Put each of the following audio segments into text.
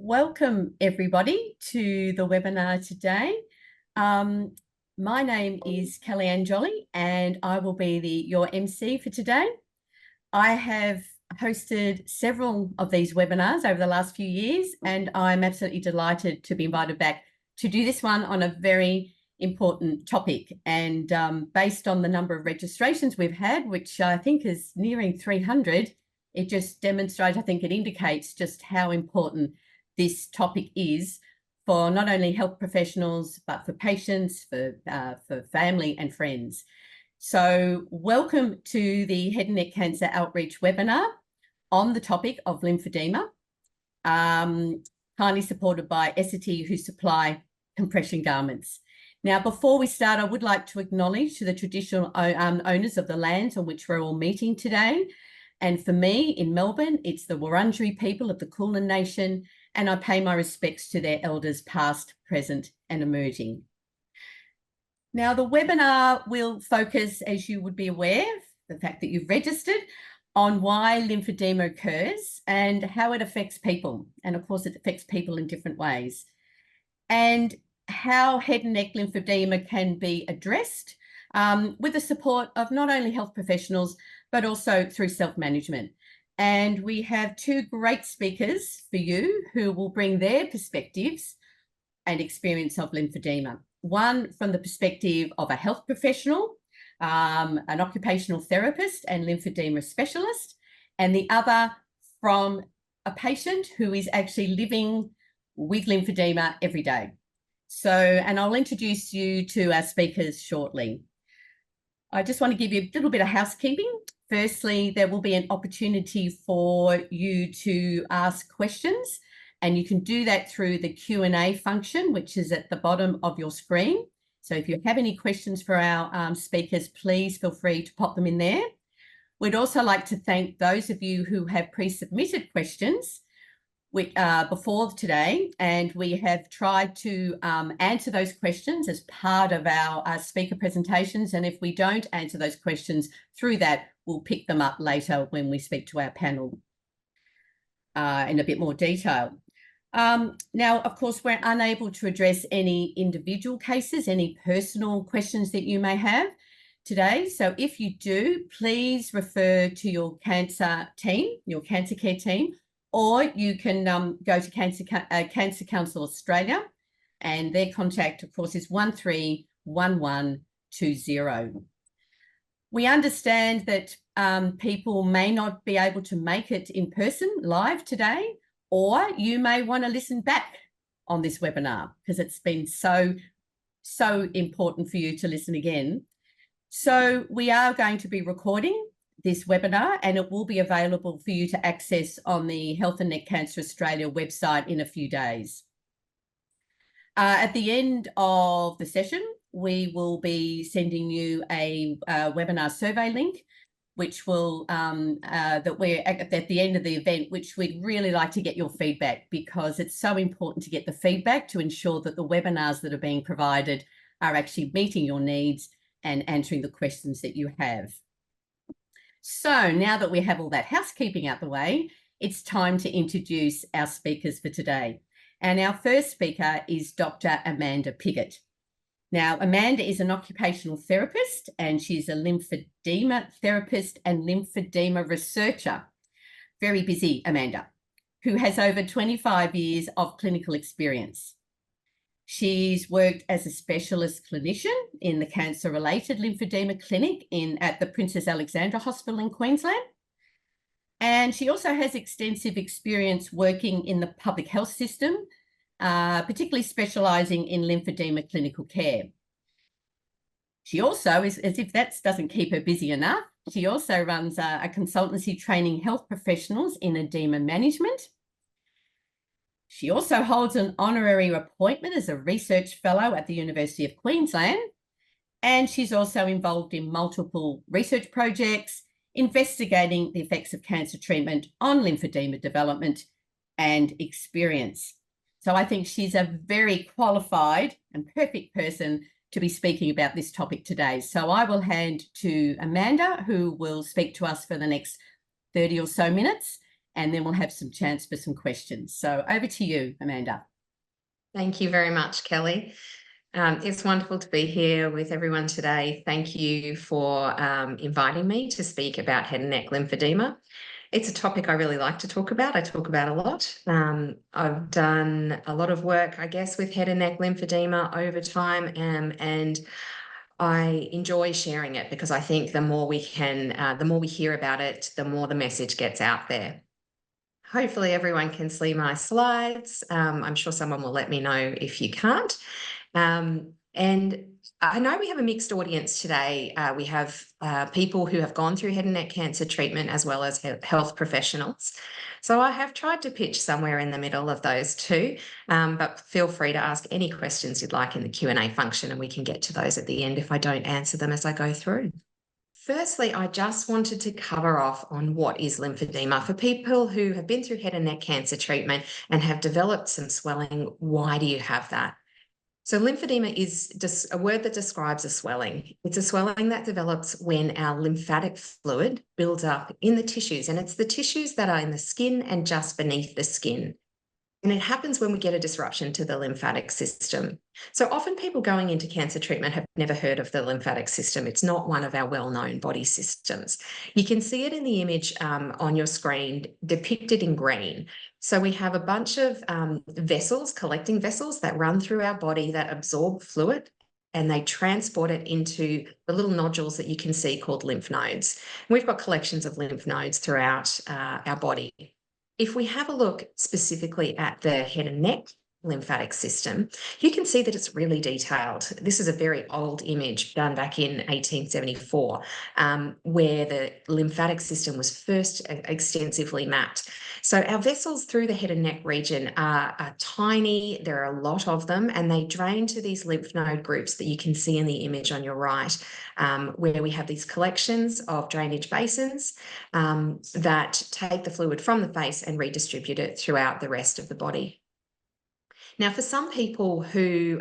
Welcome everybody to the webinar today. My name is Kellyanne Jolly and I will be your MC for today. I have hosted several of these webinars over the last few years and I'm absolutely delighted to be invited back to do this one on a very important topic. And based on the number of registrations we've had, which I think is nearing 300, it just demonstrates, I think it indicates just how important this topic is for not only health professionals, but for patients, for family and friends. So welcome to the Head and Neck Cancer Outreach webinar on the topic of lymphedema, kindly supported by Essity, who supply compression garments. Now, before we start, I would like to acknowledge the traditional owners of the lands on which we're all meeting today. And for me in Melbourne, it's the Wurundjeri people of the Kulin Nation, and I pay my respects to their elders past, present and emerging. Now, the webinar will focus, as you would be aware, the fact that you've registered, on why lymphedema occurs and how it affects people. And of course, it affects people in different ways. And how head and neck lymphedema can be addressed with the support of not only health professionals, but also through self-management. And we have two great speakers for you who will bring their perspectives and experience of lymphedema. One from the perspective of a health professional, an occupational therapist and lymphedema specialist, and the other from a patient who is actually living with lymphedema every day. So, and I'll introduce you to our speakers shortly. I just want to give you a little bit of housekeeping. Firstly, there will be an opportunity for you to ask questions, and you can do that through the Q&A function, which is at the bottom of your screen. So if you have any questions for our speakers, please feel free to pop them in there. We'd also like to thank those of you who have pre-submitted questions before today, and we have tried to answer those questions as part of our speaker presentations. And if we don't answer those questions through that, we'll pick them up later when we speak to our panel in a bit more detail. Now, of course, we're unable to address any individual cases, any personal questions that you may have today. So if you do, please refer to your cancer team, your cancer care team, or you can go to Cancer Council Australia, and their contact, of course, is 131120. We understand that people may not be able to make it in person live today, or you may want to listen back on this webinar because it's been so important for you to listen again. So we are going to be recording this webinar, and it will be available for you to access on the Health and Neck Cancer Australia website in a few days. At the end of the session, we will be sending you a webinar survey link, which will that we're at the end of the event, which we'd really like to get your feedback, because it's so important to get the feedback to ensure that the webinars that are being provided are actually meeting your needs and answering the questions that you have. So now that we have all that housekeeping out the way, it's time to introduce our speakers for today. And our first speaker is Dr. Amanda Pigott. Now, Amanda is an occupational therapist, and she's a lymphedema therapist and lymphedema researcher. Very busy, Amanda, who has over 25 years of clinical experience. She's worked as a specialist clinician in the cancer-related lymphedema clinic at the Princess Alexandra Hospital in Queensland. And she also has extensive experience working in the public health system, particularly specialising in lymphedema clinical care. She also, as if that doesn't keep her busy enough, she also runs a consultancy training health professionals in edema management. She also holds an honorary appointment as a research fellow at the University of Queensland, and she's also involved in multiple research projects investigating the effects of cancer treatment on lymphedema development and experience. So I think she's a very qualified and perfect person to be speaking about this topic today. So I will hand to Amanda, who will speak to us for the next 30 or so minutes. and then we'll have some chance for some questions. So over to you, Amanda. Thank you very much, Kelly. It's wonderful to be here with everyone today. Thank you for inviting me to speak about head and neck lymphedema. It's a topic I really like to talk about. I talk about a lot. I've done a lot of work, I guess, with head and neck lymphedema over time, and I enjoy sharing it because I think the more we hear about it, the more the message gets out there. Hopefully everyone can see my slides. I'm sure someone will let me know if you can't. And I know we have a mixed audience today. We have people who have gone through head and neck cancer treatment as well as health professionals. So I have tried to pitch somewhere in the middle of those two, but feel free to ask any questions you'd like in the Q&A function, and we can get to those at the end if I don't answer them as I go through. Firstly, I just wanted to cover off on what is lymphedema. For people who have been through head and neck cancer treatment and have developed some swelling, why do you have that? So lymphedema is just a word that describes a swelling. It's a swelling that develops when our lymphatic fluid builds up in the tissues, and it's the tissues that are in the skin and just beneath the skin. And it happens when we get a disruption to the lymphatic system. So often people going into cancer treatment have never heard of the lymphatic system. It's not one of our well-known body systems. You can see it in the image on your screen depicted in green. So we have a bunch of vessels, collecting vessels that run through our body that absorb fluid, and they transport it into the little nodules that you can see called lymph nodes. We've got collections of lymph nodes throughout our body. If we have a look specifically at the head and neck lymphatic system, you can see that it's really detailed. This is a very old image done back in 1874, where the lymphatic system was first extensively mapped. So our vessels through the head and neck region are tiny. There are a lot of them, and they drain to these lymph node groups that you can see in the image on your right, where we have these collections of drainage basins that take the fluid from the face and redistribute it throughout the rest of the body. Now, for some people who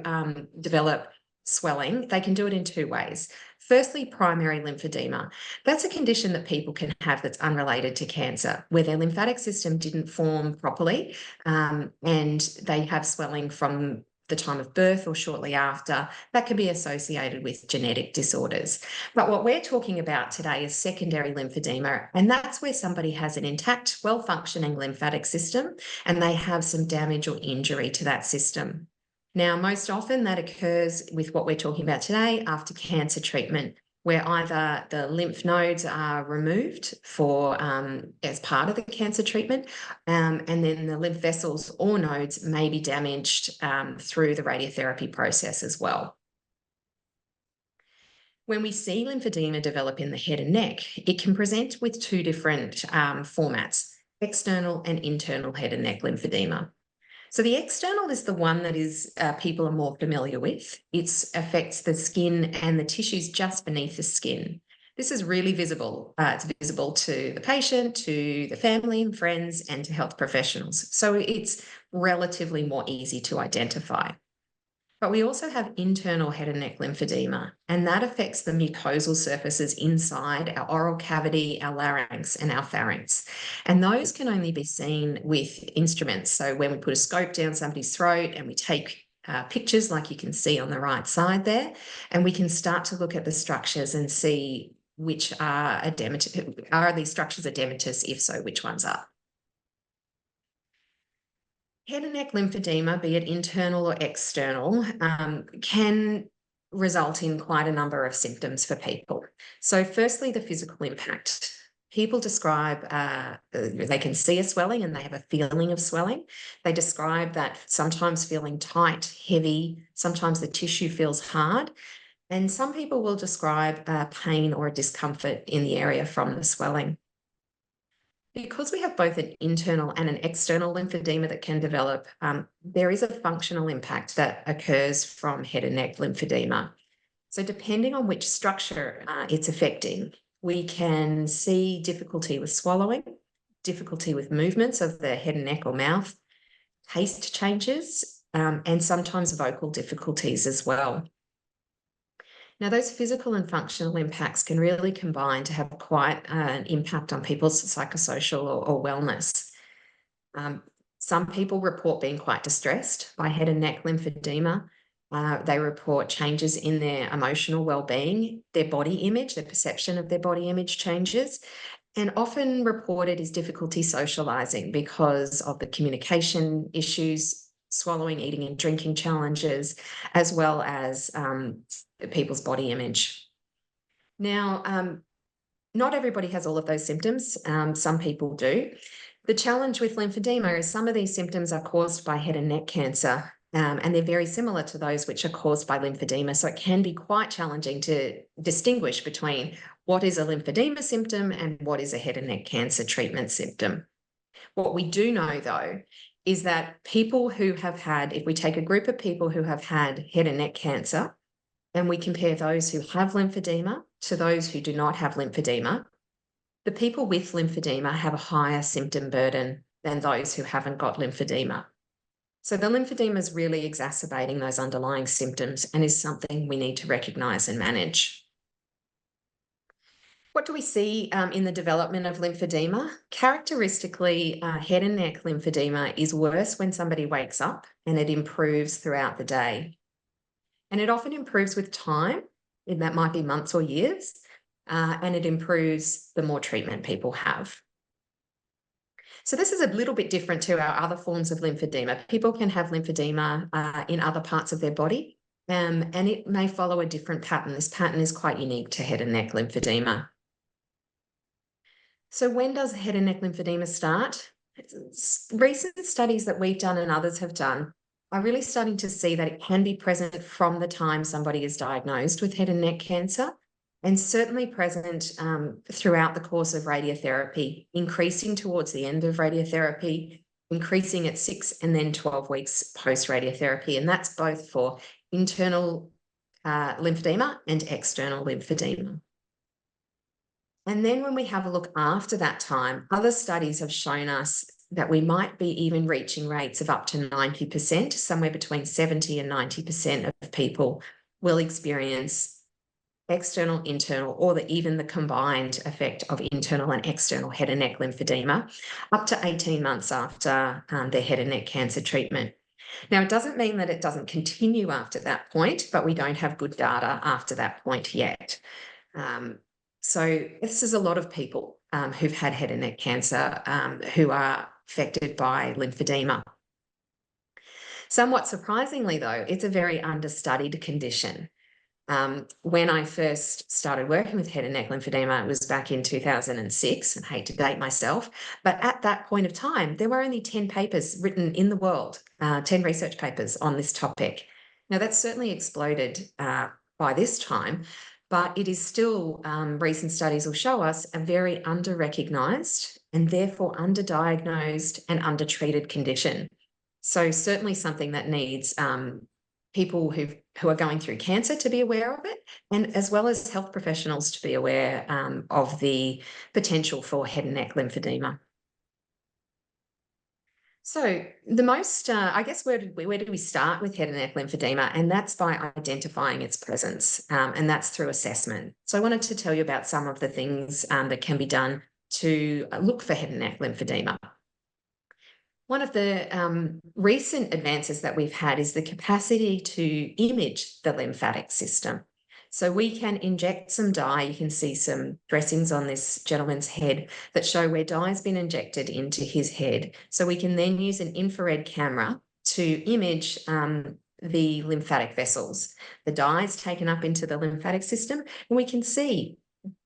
develop swelling, they can do it in two ways. Firstly, primary lymphedema. That's a condition that people can have that's unrelated to cancer, where their lymphatic system didn't form properly, and they have swelling from the time of birth or shortly after. That can be associated with genetic disorders. But what we're talking about today is secondary lymphedema, and that's where somebody has an intact, well-functioning lymphatic system and they have some damage or injury to that system. Now, most often that occurs with what we're talking about today after cancer treatment, where either the lymph nodes are removed for as part of the cancer treatment, and then the lymph vessels or nodes may be damaged through the radiotherapy process as well. When we see lymphedema develop in the head and neck, it can present with two different formats: external and internal head and neck lymphedema. So the external is the one that is people are more familiar with. It affects the skin and the tissues just beneath the skin. This is really visible. It's visible to the patient, to the family and friends, and to health professionals. So it's relatively more easy to identify. But we also have internal head and neck lymphedema, and that affects the mucosal surfaces inside our oral cavity, our larynx, and our pharynx. And those can only be seen with instruments. So when we put a scope down somebody's throat and we take pictures like you can see on the right side there, and we can start to look at the structures and see which are edematous. Are these structures edematous? If so, which ones are? Head and neck lymphedema, be it internal or external, can result in quite a number of symptoms for people. So firstly, the physical impact. People describe, they can see a swelling and they have a feeling of swelling. They describe that sometimes feeling tight, heavy, sometimes the tissue feels hard. And some people will describe pain or a discomfort in the area from the swelling. Because we have both an internal and an external lymphedema that can develop, there is a functional impact that occurs from head and neck lymphedema. So depending on which structure it's affecting, we can see difficulty with swallowing, difficulty with movements of the head and neck or mouth, taste changes, and sometimes vocal difficulties as well. Now, those physical and functional impacts can really combine to have quite an impact on people's psychosocial or wellness. Some people report being quite distressed by head and neck lymphedema. They report changes in their emotional well-being, their body image, their perception of their body image changes, and often reported is difficulty socializing because of the communication issues, swallowing, eating and drinking challenges, as well as people's body image. Now, not everybody has all of those symptoms. Some people do. The challenge with lymphedema is some of these symptoms are caused by head and neck cancer, and they're very similar to those which are caused by lymphedema. So it can be quite challenging to distinguish between what is a lymphedema symptom and what is a head and neck cancer treatment symptom. What we do know, though, is that people who have had, if we take a group of people who have had head and neck cancer, and we compare those who have lymphedema to those who do not have lymphedema, the people with lymphedema have a higher symptom burden than those who haven't got lymphedema. So the lymphedema is really exacerbating those underlying symptoms and is something we need to recognise and manage. What do we see in the development of lymphedema? Characteristically, head and neck lymphedema is worse when somebody wakes up, and it improves throughout the day. And it often improves with time, and that might be months or years, and it improves the more treatment people have. So this is a little bit different to our other forms of lymphedema. People can have lymphedema in other parts of their body, and it may follow a different pattern. This pattern is quite unique to head and neck lymphedema. So when does head and neck lymphedema start? Recent studies that we've done and others have done are really starting to see that it can be present from the time somebody is diagnosed with head and neck cancer, and certainly present throughout the course of radiotherapy, increasing towards the end of radiotherapy, increasing at 6 and then 12 weeks post-radiotherapy. And that's both for internal lymphedema and external lymphedema. And then when we have a look after that time, other studies have shown us that we might be even reaching rates of up to 90%, somewhere between 70 and 90% of people will experience external, internal, or even the combined effect of internal and external head and neck lymphedema up to 18 months after their head and neck cancer treatment. Now, it doesn't mean that it doesn't continue after that point, but we don't have good data after that point yet. So this is a lot of people who've had head and neck cancer who are affected by lymphedema. Somewhat surprisingly, though, it's a very understudied condition. When I first started working with head and neck lymphedema, it was back in 2006, and I hate to date myself, but at that point of time, there were only 10 papers written in the world, 10 research papers on this topic. Now, that's certainly exploded by this time, but it is still, recent studies will show us, a very under-recognised and therefore underdiagnosed and undertreated condition. So certainly something that needs people who are going through cancer to be aware of it, and as well as health professionals to be aware of the potential for head and neck lymphedema. So the most, I guess, where do we start with head and neck lymphedema? And that's by identifying its presence, and that's through assessment. So I wanted to tell you about some of the things that can be done to look for head and neck lymphedema. One of the recent advances that we've had is the capacity to image the lymphatic system. So we can inject some dye. You can see some dressings on this gentleman's head that show where dye has been injected into his head. So we can then use an infrared camera to image the lymphatic vessels. The dye is taken up into the lymphatic system, and we can see,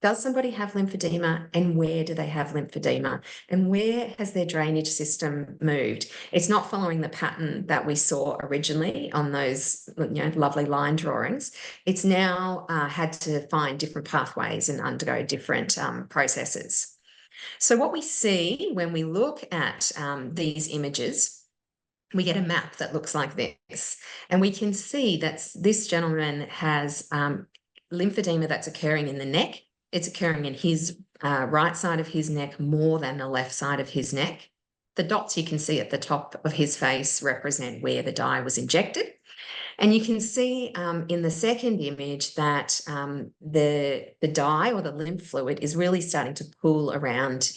does somebody have lymphedema, and where do they have lymphedema, and where has their drainage system moved? It's not following the pattern that we saw originally on those, lovely line drawings. It's now had to find different pathways and undergo different processes. So what we see when we look at these images, we get a map that looks like this, and we can see that this gentleman has lymphedema that's occurring in the neck. It's occurring in his right side of his neck more than the left side of his neck. The dots you can see at the top of his face represent where the dye was injected. And you can see in the second image that the dye or the lymph fluid is really starting to pool around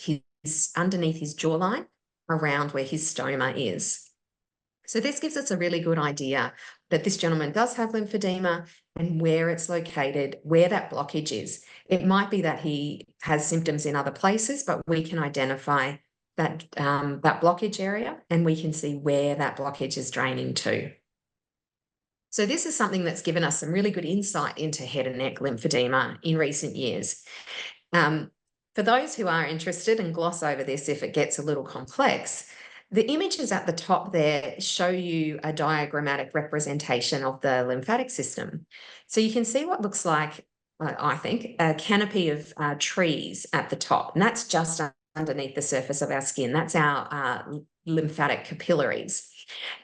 underneath his jawline, around where his stoma is. So this gives us a really good idea that this gentleman does have lymphedema and where it's located, where that blockage is. It might be that he has symptoms in other places, but we can identify that, that blockage area, and we can see where that blockage is draining to. So this is something that's given us some really good insight into head and neck lymphedema in recent years. For those who are interested, and gloss over this if it gets a little complex, the images at the top there show you a diagrammatic representation of the lymphatic system. So you can see what looks like, I think, a canopy of trees at the top, and that's just underneath the surface of our skin. That's our lymphatic capillaries.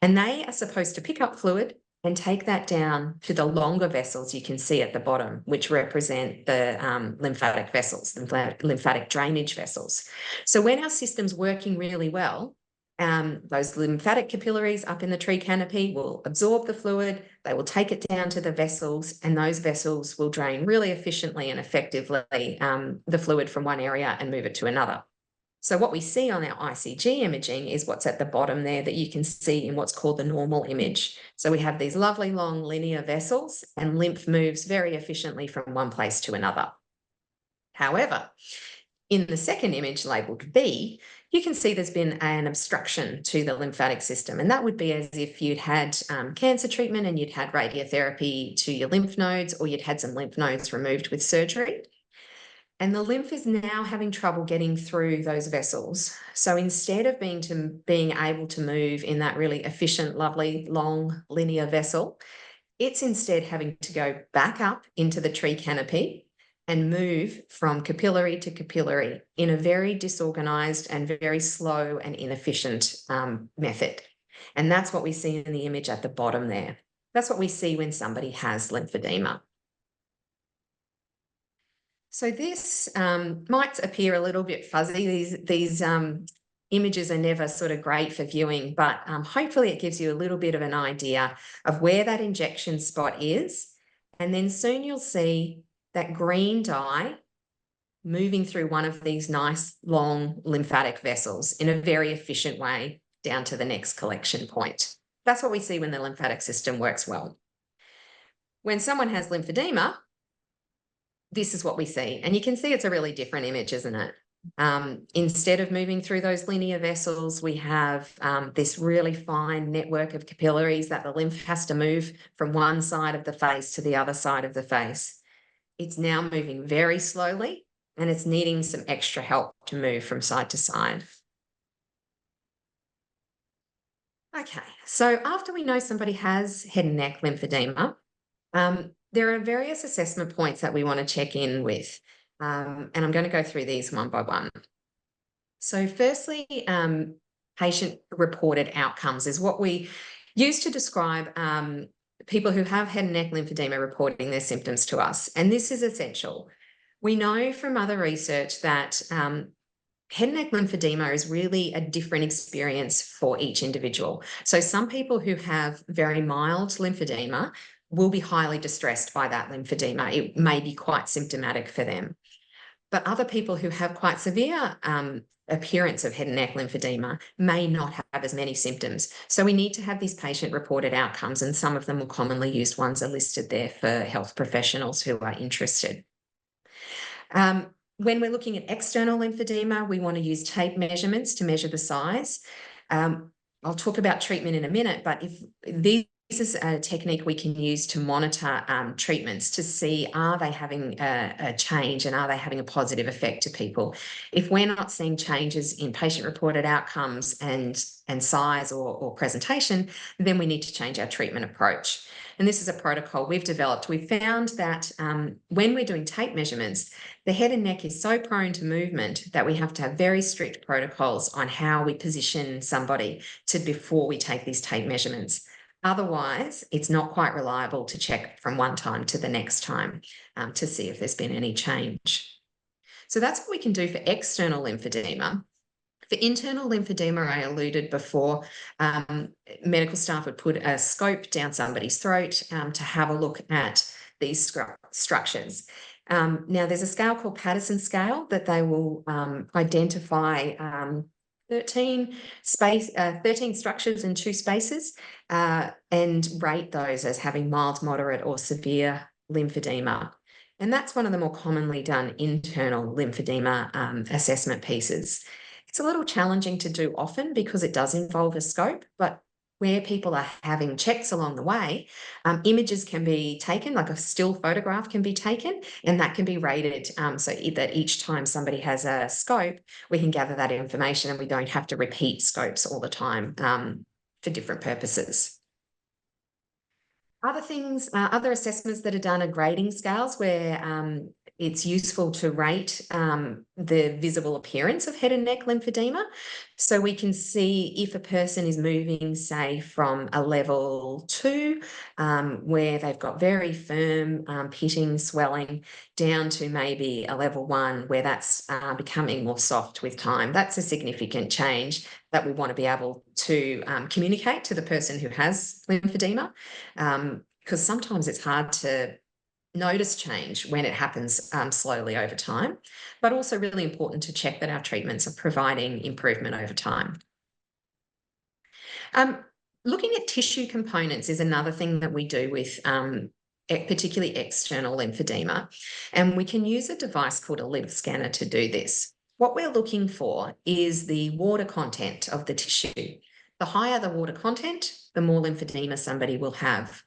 And they are supposed to pick up fluid and take that down to the longer vessels you can see at the bottom, which represent the lymphatic vessels, lymphatic drainage vessels. So when our system's working really well, those lymphatic capillaries up in the tree canopy will absorb the fluid, they will take it down to the vessels, and those vessels will drain really efficiently and effectively the fluid from one area and move it to another. So what we see on our ICG imaging is what's at the bottom there that you can see in what's called the normal image. So we have these lovely long linear vessels, and lymph moves very efficiently from one place to another. However, in the second image labeled B, you can see there's been an obstruction to the lymphatic system, and that would be as if you'd had cancer treatment and you'd had radiotherapy to your lymph nodes, or you'd had some lymph nodes removed with surgery. And the lymph is now having trouble getting through those vessels. So instead of being able to move in that really efficient, lovely, long linear vessel, it's instead having to go back up into the tree canopy and move from capillary to capillary in a very disorganized and very slow and inefficient method. And that's what we see in the image at the bottom there. That's what we see when somebody has lymphedema. So this might appear a little bit fuzzy. These images are never sort of great for viewing, but hopefully it gives you a little bit of an idea of where that injection spot is. And then soon you'll see that green dye moving through one of these nice long lymphatic vessels in a very efficient way down to the next collection point. That's what we see when the lymphatic system works well. When someone has lymphedema, this is what we see. And you can see it's a really different image, isn't it? Instead of moving through those linear vessels, we have this really fine network of capillaries that the lymph has to move from one side of the face to the other side of the face. It's now moving very slowly, and it's needing some extra help to move from side to side. Okay, so after we know somebody has head and neck lymphedema, there are various assessment points that we want to check in with, and I'm going to go through these one by one. So firstly, patient-reported outcomes is what we use to describe people who have head and neck lymphedema reporting their symptoms to us, and this is essential. We know from other research that head and neck lymphedema is really a different experience for each individual. So some people who have very mild lymphedema will be highly distressed by that lymphedema. It may be quite symptomatic for them. But other people who have quite severe appearance of head and neck lymphedema may not have as many symptoms. So we need to have these patient-reported outcomes, and some of them, more commonly used ones, are listed there for health professionals who are interested. When we're looking at external lymphedema, we want to use tape measurements to measure the size. I'll talk about treatment in a minute, but if this is a technique we can use to monitor treatments to see, are they having a change and are they having a positive effect to people? If we're not seeing changes in patient-reported outcomes and size or presentation, then we need to change our treatment approach. And this is a protocol we've developed. We found that when we're doing tape measurements, the head and neck is so prone to movement that we have to have very strict protocols on how we position somebody before we take these tape measurements. Otherwise, it's not quite reliable to check from one time to the next time to see if there's been any change. So that's what we can do for external lymphedema. For internal lymphedema, I alluded before, medical staff would put a scope down somebody's throat to have a look at these structures. Now, there's a scale called Patterson scale that they will identify 13 structures in 2 spaces and rate those as having mild, moderate, or severe lymphedema. And that's one of the more commonly done internal lymphedema assessment pieces. It's a little challenging to do often because it does involve a scope, but where people are having checks along the way, images can be taken, like a still photograph can be taken, and that can be rated so that each time somebody has a scope, we can gather that information and we don't have to repeat scopes all the time for different purposes. Other things, other assessments that are done are grading scales where it's useful to rate the visible appearance of head and neck lymphedema. So we can see if a person is moving, say, from a level 2, where they've got very firm pitting, swelling, down to maybe a level 1 where that's becoming more soft with time. That's a significant change that we want to be able to communicate to the person who has lymphedema, because sometimes it's hard to notice change when it happens slowly over time, but also really important to check that our treatments are providing improvement over time. Looking at tissue components is another thing that we do with particularly external lymphedema, and we can use a device called a lymph scanner to do this. What we're looking for is the water content of the tissue. The higher the water content, the more lymphedema somebody will have.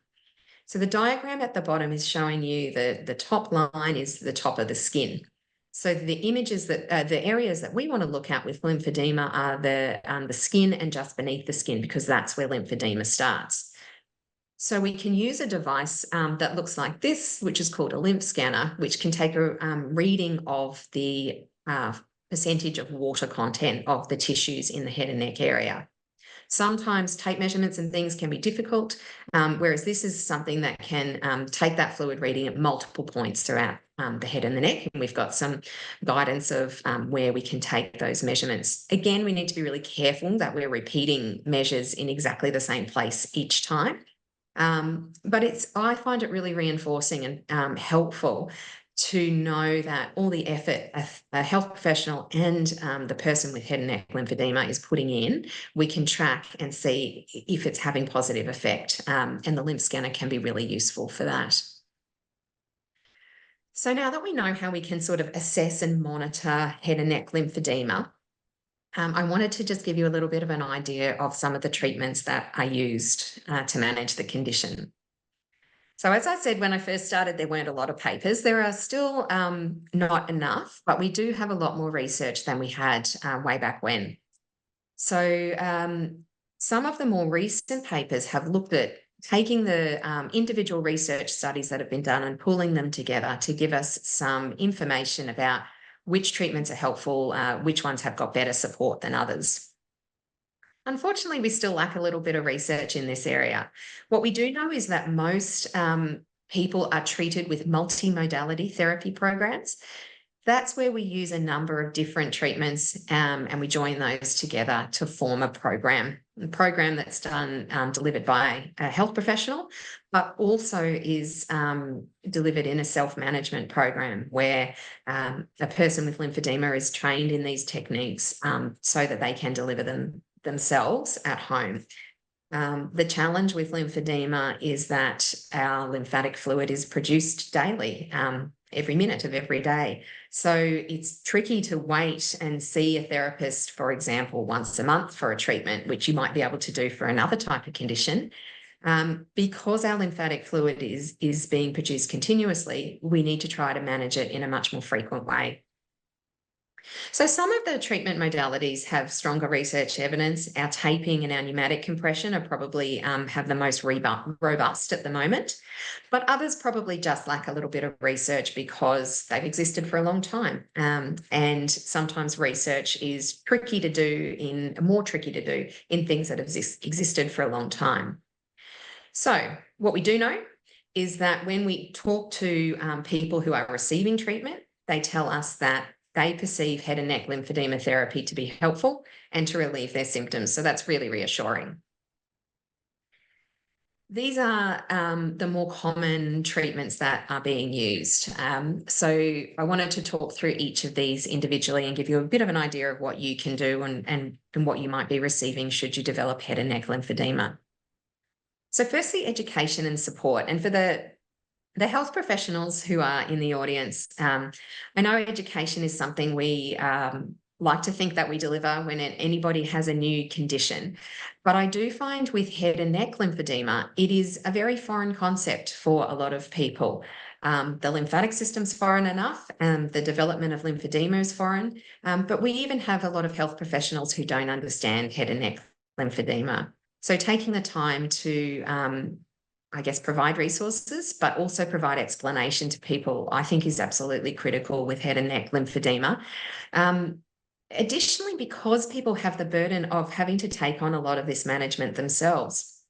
So the diagram at the bottom is showing you the top line is the top of the skin. So the images that the areas that we want to look at with lymphedema are the skin and just beneath the skin, because that's where lymphedema starts. So we can use a device that looks like this, which is called a lymph scanner, which can take a reading of the percentage of water content of the tissues in the head and neck area. Sometimes tape measurements and things can be difficult, whereas this is something that can take that fluid reading at multiple points throughout the head and the neck. And we've got some guidance of where we can take those measurements. Again, we need to be really careful that we're repeating measures in exactly the same place each time. But I find it really reinforcing and helpful to know that all the effort a health professional and the person with head and neck lymphedema is putting in, we can track and see if it's having positive effect, and the lymph scanner can be really useful for that. So now that we know how we can sort of assess and monitor head and neck lymphedema, I wanted to just give you a little bit of an idea of some of the treatments that are used to manage the condition. So as I said, when I first started, there weren't a lot of papers. There are still not enough, but we do have a lot more research than we had way back when. So some of the more recent papers have looked at taking the individual research studies that have been done and pulling them together to give us some information about which treatments are helpful, which ones have got better support than others. Unfortunately, we still lack a little bit of research in this area. What we do know is that most people are treated with multimodality therapy programs. That's where we use a number of different treatments and we join those together to form a program that's delivered by a health professional, but also is delivered in a self-management program where a person with lymphedema is trained in these techniques so that they can deliver them themselves at home. The challenge with lymphedema is that our lymphatic fluid is produced daily, every minute of every day. So it's tricky to wait and see a therapist, for example, once a month for a treatment, which you might be able to do for another type of condition. Because our lymphatic fluid is being produced continuously, we need to try to manage it in a much more frequent way. So some of the treatment modalities have stronger research evidence. Our taping and our pneumatic compression are probably have the most robust at the moment, but others probably just lack a little bit of research because they've existed for a long time. And sometimes research is more tricky to do in things that have existed for a long time. So what we do know is that when we talk to people who are receiving treatment, they tell us that they perceive head and neck lymphedema therapy to be helpful and to relieve their symptoms. So that's really reassuring. These are the more common treatments that are being used. So I wanted to talk through each of these individually and give you a bit of an idea of what you can do and what you might be receiving should you develop head and neck lymphedema. So firstly, education and support. And for the health professionals who are in the audience, I know education is something we like to think that we deliver when anybody has a new condition. But I do find with head and neck lymphedema, it is a very foreign concept for a lot of people. The lymphatic system's foreign enough, and the development of lymphedema is foreign. But we even have a lot of health professionals who don't understand head and neck lymphedema. So taking the time to I guess, provide resources, but also provide explanation to people, I think is absolutely critical with head and neck lymphedema. Additionally, because people have the burden of having to take on a lot of this management themselves,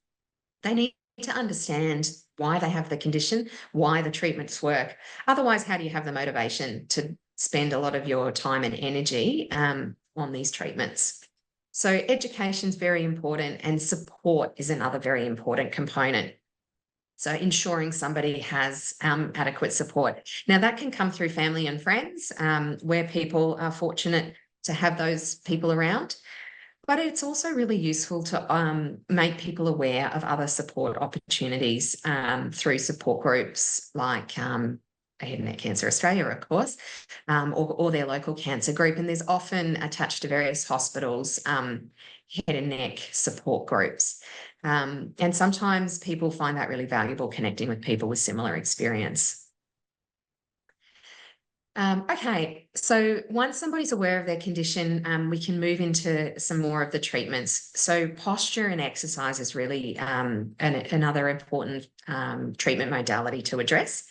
they need to understand why they have the condition, why the treatments work. Otherwise, how do you have the motivation to spend a lot of your time and energy on these treatments? So education is very important, and support is another very important component. So ensuring somebody has adequate support. Now that can come through family and friends, where people are fortunate to have those people around. But it's also really useful to make people aware of other support opportunities through support groups like Head and Neck Cancer Australia, of course, or their local cancer group. And there's often attached to various hospitals head and neck support groups. And sometimes people find that really valuable, connecting with people with similar experience. Okay, so once somebody's aware of their condition, we can move into some more of the treatments. So posture and exercise is really another important treatment modality to address.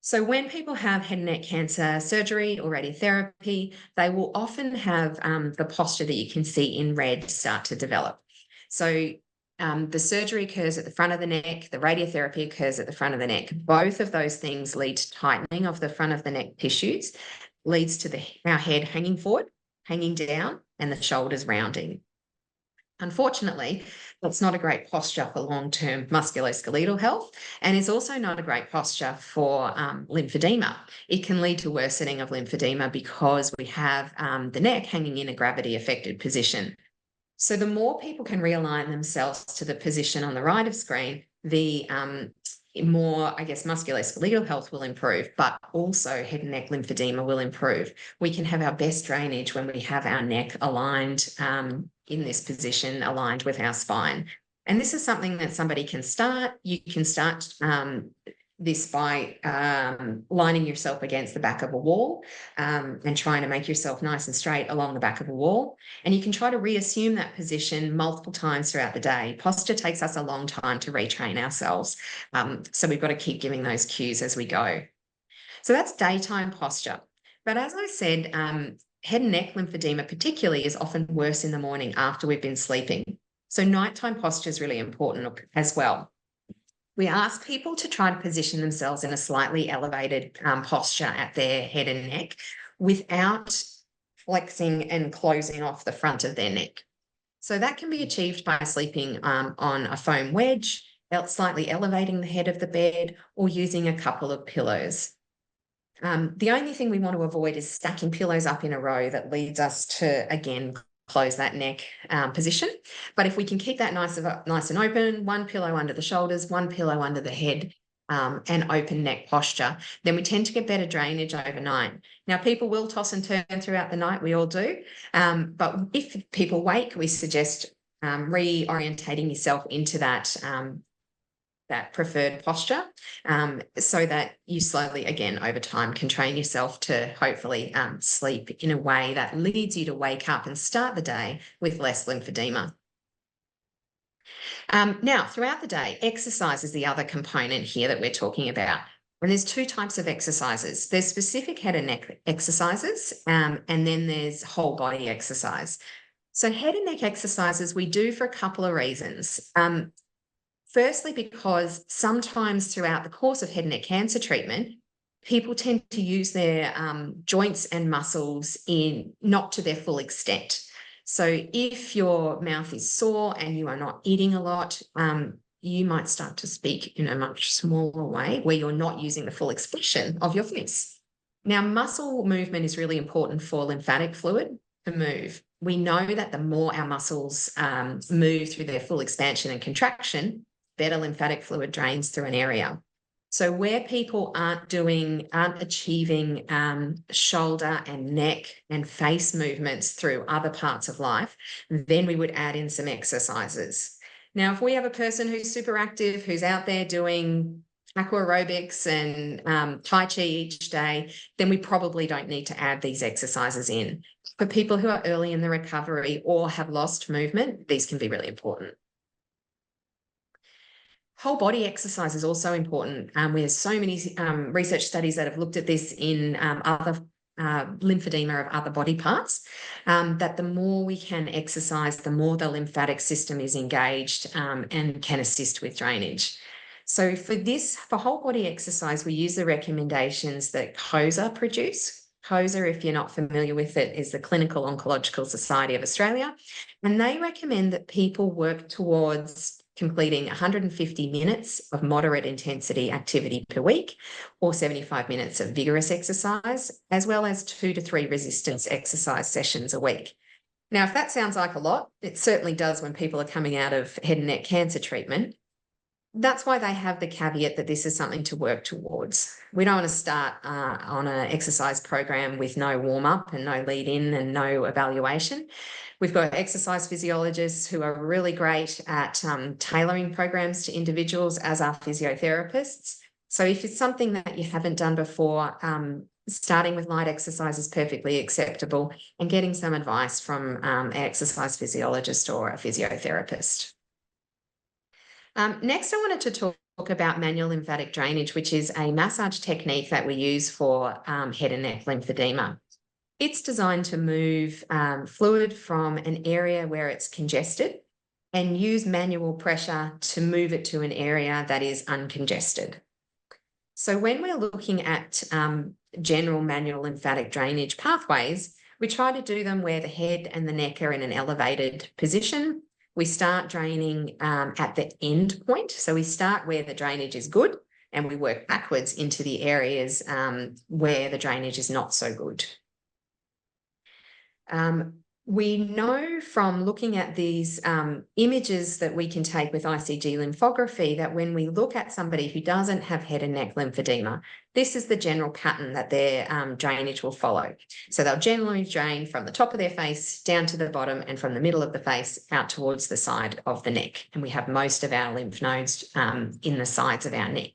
So when people have head and neck cancer surgery or radiotherapy, they will often have the posture that you can see in red start to develop. So the surgery occurs at the front of the neck, the radiotherapy occurs at the front of the neck. Both of those things lead to tightening of the front of the neck tissues, leads to our head hanging forward, hanging down, and the shoulders rounding. Unfortunately, that's not a great posture for long-term musculoskeletal health, and it's also not a great posture for lymphedema. It can lead to worsening of lymphedema because we have the neck hanging in a gravity-affected position. So the more people can realign themselves to the position on the right of screen, the more, I guess, musculoskeletal health will improve, but also head and neck lymphedema will improve. We can have our best drainage when we have our neck aligned in this position, aligned with our spine. And this is something that somebody can start. You can start this by lining yourself against the back of a wall and trying to make yourself nice and straight along the back of a wall. And you can try to reassume that position multiple times throughout the day. Posture takes us a long time to retrain ourselves. So we've got to keep giving those cues as we go. So that's daytime posture. But as I said, head and neck lymphedema particularly is often worse in the morning after we've been sleeping. So nighttime posture is really important as well. We ask people to try to position themselves in a slightly elevated posture at their head and neck without flexing and closing off the front of their neck. So that can be achieved by sleeping on a foam wedge, slightly elevating the head of the bed, or using a couple of pillows. The only thing we want to avoid is stacking pillows up in a row that leads us to, again, close that neck position. But if we can keep that nice and open, one pillow under the shoulders, one pillow under the head, and open neck posture, then we tend to get better drainage overnight. Now, people will toss and turn throughout the night, we all do. But if people wake, we suggest reorientating yourself into that preferred posture so that you slowly, again, over time, can train yourself to hopefully sleep in a way that leads you to wake up and start the day with less lymphedema. Now, throughout the day, exercise is the other component here that we're talking about. And there's two types of exercises. There's specific head and neck exercises, and then there's whole body exercise. So head and neck exercises we do for a couple of reasons. Firstly, because sometimes throughout the course of head and neck cancer treatment, people tend to use their joints and muscles not to their full extent. So if your mouth is sore and you are not eating a lot, you might start to speak in a much smaller way where you're not using the full expression of your face. Now, muscle movement is really important for lymphatic fluid to move. We know that the more our muscles move through their full expansion and contraction, better lymphatic fluid drains through an area. So where people aren't achieving shoulder and neck and face movements through other parts of life, then we would add in some exercises. Now, if we have a person who's super active, who's out there doing aqua aerobics and Tai Chi each day, then we probably don't need to add these exercises in. For people who are early in the recovery or have lost movement, these can be really important. Whole body exercise is also important. There's so many research studies that have looked at this in other lymphedema of other body parts, that the more we can exercise, the more the lymphatic system is engaged and can assist with drainage. So for whole body exercise, we use the recommendations that COSA produce. COSA, if you're not familiar with it, is the Clinical Oncological Society of Australia. And they recommend that people work towards completing 150 minutes of moderate intensity activity per week, or 75 minutes of vigorous exercise, as well as 2 to 3 resistance exercise sessions a week. Now, if that sounds like a lot, it certainly does when people are coming out of head and neck cancer treatment. That's why they have the caveat that this is something to work towards. We don't want to start on an exercise program with no warm-up and no lead-in and no evaluation. We've got exercise physiologists who are really great at tailoring programs to individuals, as are physiotherapists. So if it's something that you haven't done before, starting with light exercise is perfectly acceptable, and getting some advice from an exercise physiologist or a physiotherapist. Next, I wanted to talk about manual lymphatic drainage, which is a massage technique that we use for head and neck lymphedema. It's designed to move fluid from an area where it's congested and use manual pressure to move it to an area that is uncongested. So when we're looking at general manual lymphatic drainage pathways, we try to do them where the head and the neck are in an elevated position. We start draining at the end point. So we start where the drainage is good and we work backwards into the areas where the drainage is not so good. We know from looking at these images that we can take with ICG lymphography that when we look at somebody who doesn't have head and neck lymphedema, this is the general pattern that their drainage will follow. So they'll generally drain from the top of their face down to the bottom and from the middle of the face out towards the side of the neck. And we have most of our lymph nodes in the sides of our neck.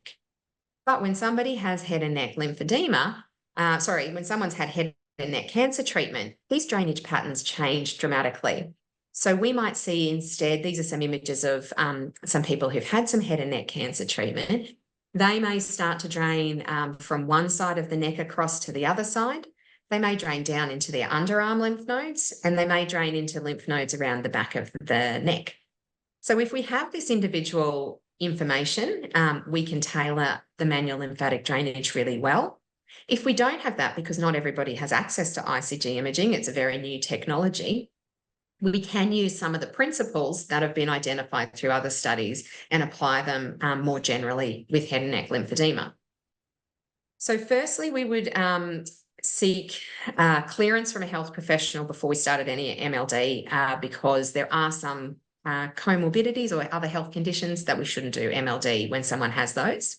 But when somebody has head and neck lymphedema, when someone's had head and neck cancer treatment, these drainage patterns change dramatically. So we might see instead, these are some images of some people who've had some head and neck cancer treatment. They may start to drain from one side of the neck across to the other side. They may drain down into their underarm lymph nodes, and they may drain into lymph nodes around the back of the neck. So if we have this individual information, we can tailor the manual lymphatic drainage really well. If we don't have that, because not everybody has access to ICG imaging, it's a very new technology, we can use some of the principles that have been identified through other studies and apply them more generally with head and neck lymphedema. So firstly, we would seek clearance from a health professional before we started any MLD because there are some comorbidities or other health conditions that we shouldn't do MLD when someone has those.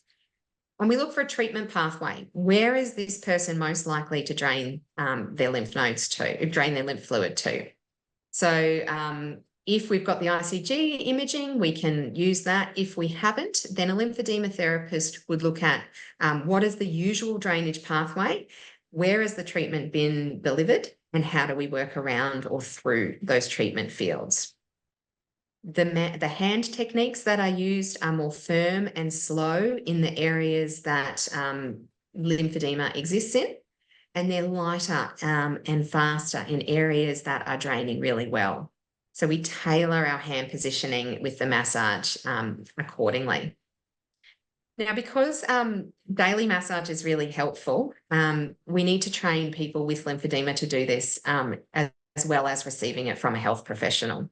And we look for a treatment pathway. Where is this person most likely to drain their lymph nodes to, drain their lymph fluid to? So if we've got the ICG imaging, we can use that. If we haven't, then a lymphedema therapist would look at what is the usual drainage pathway, where has the treatment been delivered, and how do we work around or through those treatment fields. The hand techniques that are used are more firm and slow in the areas that lymphedema exists in, and they're lighter and faster in areas that are draining really well. So we tailor our hand positioning with the massage accordingly. Now, because daily massage is really helpful, we need to train people with lymphedema to do this as well as receiving it from a health professional.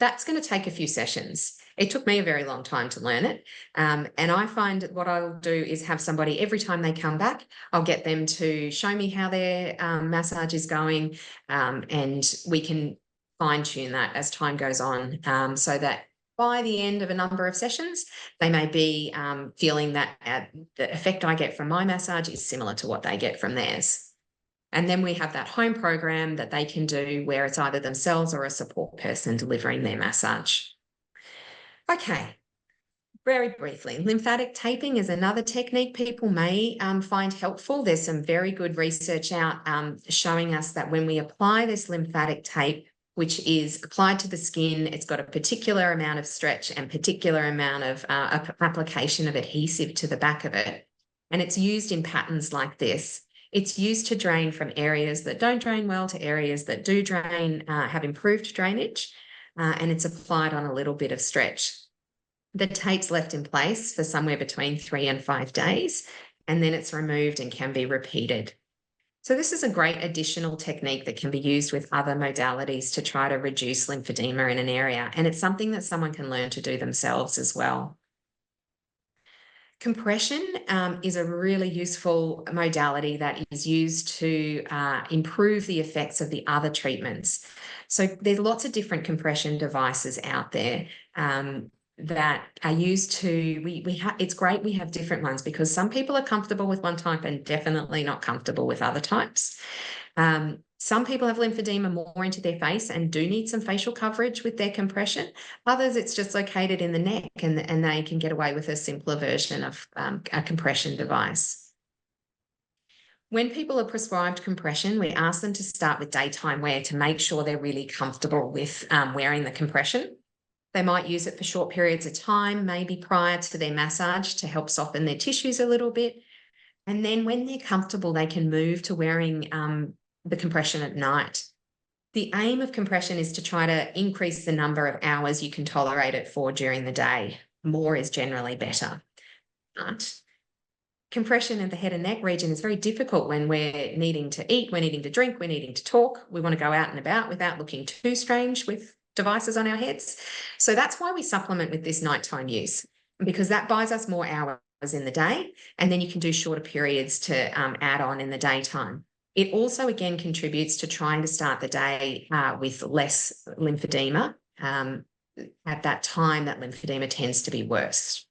That's going to take a few sessions. It took me a very long time to learn it. And I find what I'll do is have somebody, every time they come back, I'll get them to show me how their massage is going, and we can fine tune that as time goes on, so that by the end of a number of sessions, they may be feeling that the effect I get from my massage is similar to what they get from theirs. And then we have that home program that they can do where it's either themselves or a support person delivering their massage. Okay, very briefly, lymphatic taping is another technique people may find helpful. There's some very good research out showing us that when we apply this lymphatic tape, which is applied to the skin, it's got a particular amount of stretch and particular amount of application of adhesive to the back of it. And it's used in patterns like this. It's used to drain from areas that don't drain well to areas that do drain, have improved drainage, and it's applied on a little bit of stretch. The tape's left in place for somewhere between 3 and 5 days, and then it's removed and can be repeated. So this is a great additional technique that can be used with other modalities to try to reduce lymphedema in an area, and it's something that someone can learn to do themselves as well. Compression is a really useful modality that is used to improve the effects of the other treatments. So there's lots of different compression devices out there that are used to, it's great we have different ones because some people are comfortable with one type and definitely not comfortable with other types. Some people have lymphedema more into their face and do need some facial coverage with their compression. Others, it's just located in the neck and they can get away with a simpler version of a compression device. When people are prescribed compression, we ask them to start with daytime wear to make sure they're really comfortable with wearing the compression. They might use it for short periods of time, maybe prior to their massage to help soften their tissues a little bit. And then when they're comfortable, they can move to wearing the compression at night. The aim of compression is to try to increase the number of hours you can tolerate it for during the day. More is generally better. But compression in the head and neck region is very difficult when we're needing to eat, we're needing to drink, we're needing to talk. We want to go out and about without looking too strange with devices on our heads. So that's why we supplement with this nighttime use, because that buys us more hours in the day, and then you can do shorter periods to add on in the daytime. It also, again, contributes to trying to start the day with less lymphedema. At that time, that lymphedema tends to be worse.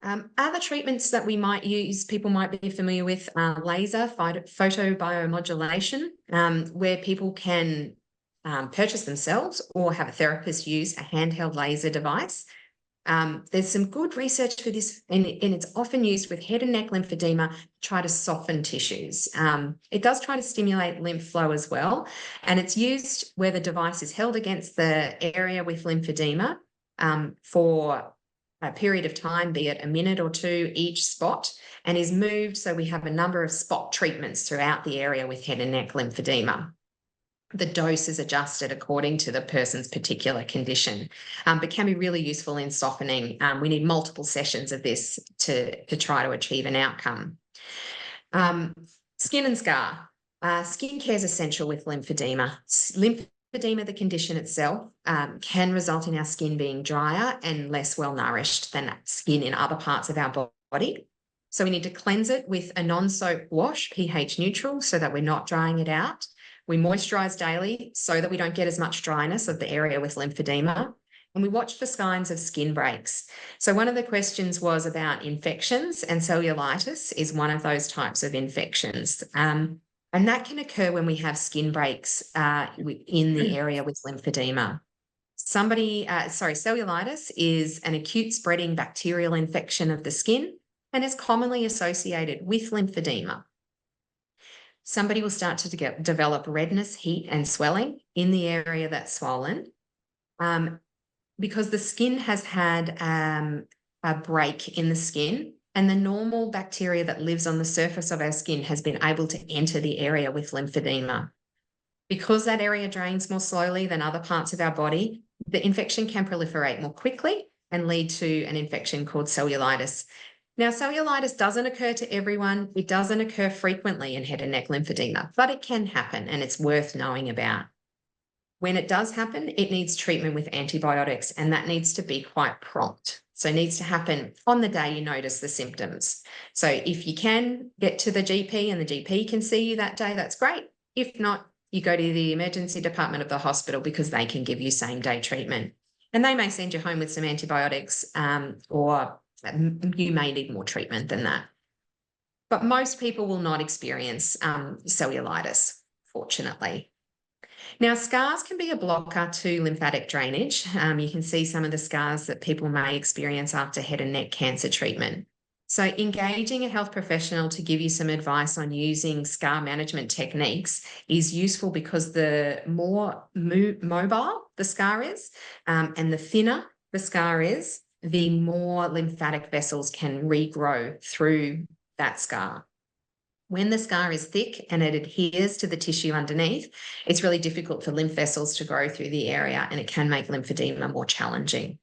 Other treatments that we might use, people might be familiar with, laser photobiomodulation, where people can purchase themselves or have a therapist use a handheld laser device. There's some good research for this, and it's often used with head and neck lymphedema to try to soften tissues. It does try to stimulate lymph flow as well, and it's used where the device is held against the area with lymphedema for a period of time, be it a minute or two each spot, and is moved so we have a number of spot treatments throughout the area with head and neck lymphedema. The dose is adjusted according to the person's particular condition, but can be really useful in softening. We need multiple sessions of this to try to achieve an outcome. Skin and scar. Skin care is essential with lymphedema. Lymphedema, the condition itself, can result in our skin being drier and less well-nourished than skin in other parts of our body. So we need to cleanse it with a non-soap wash, pH neutral, so that we're not drying it out. We moisturize daily so that we don't get as much dryness of the area with lymphedema. And we watch for signs of skin breaks. So one of the questions was about infections, and cellulitis is one of those types of infections. And that can occur when we have skin breaks in the area with lymphedema. Cellulitis is an acute spreading bacterial infection of the skin and is commonly associated with lymphedema. Somebody will start to develop redness, heat, and swelling in the area that's swollen because the skin has had a break in the skin, and the normal bacteria that lives on the surface of our skin has been able to enter the area with lymphedema. Because that area drains more slowly than other parts of our body, the infection can proliferate more quickly, and lead to an infection called cellulitis. Now, cellulitis doesn't occur to everyone. It doesn't occur frequently in head and neck lymphedema, but it can happen, and it's worth knowing about. When it does happen, it needs treatment with antibiotics, and that needs to be quite prompt. So it needs to happen on the day you notice the symptoms. So if you can get to the GP and the GP can see you that day, that's great. If not, you go to the emergency department of the hospital because they can give you same-day treatment. And they may send you home with some antibiotics, or you may need more treatment than that. But most people will not experience cellulitis, fortunately. Now, scars can be a blocker to lymphatic drainage. You can see some of the scars that people may experience after head and neck cancer treatment. So engaging a health professional to give you some advice on using scar management techniques is useful, because the more mobile the scar is, and the thinner the scar is, the more lymphatic vessels can regrow through that scar. When the scar is thick and it adheres to the tissue underneath, it's really difficult for lymph vessels to grow through the area, and it can make lymphedema more challenging.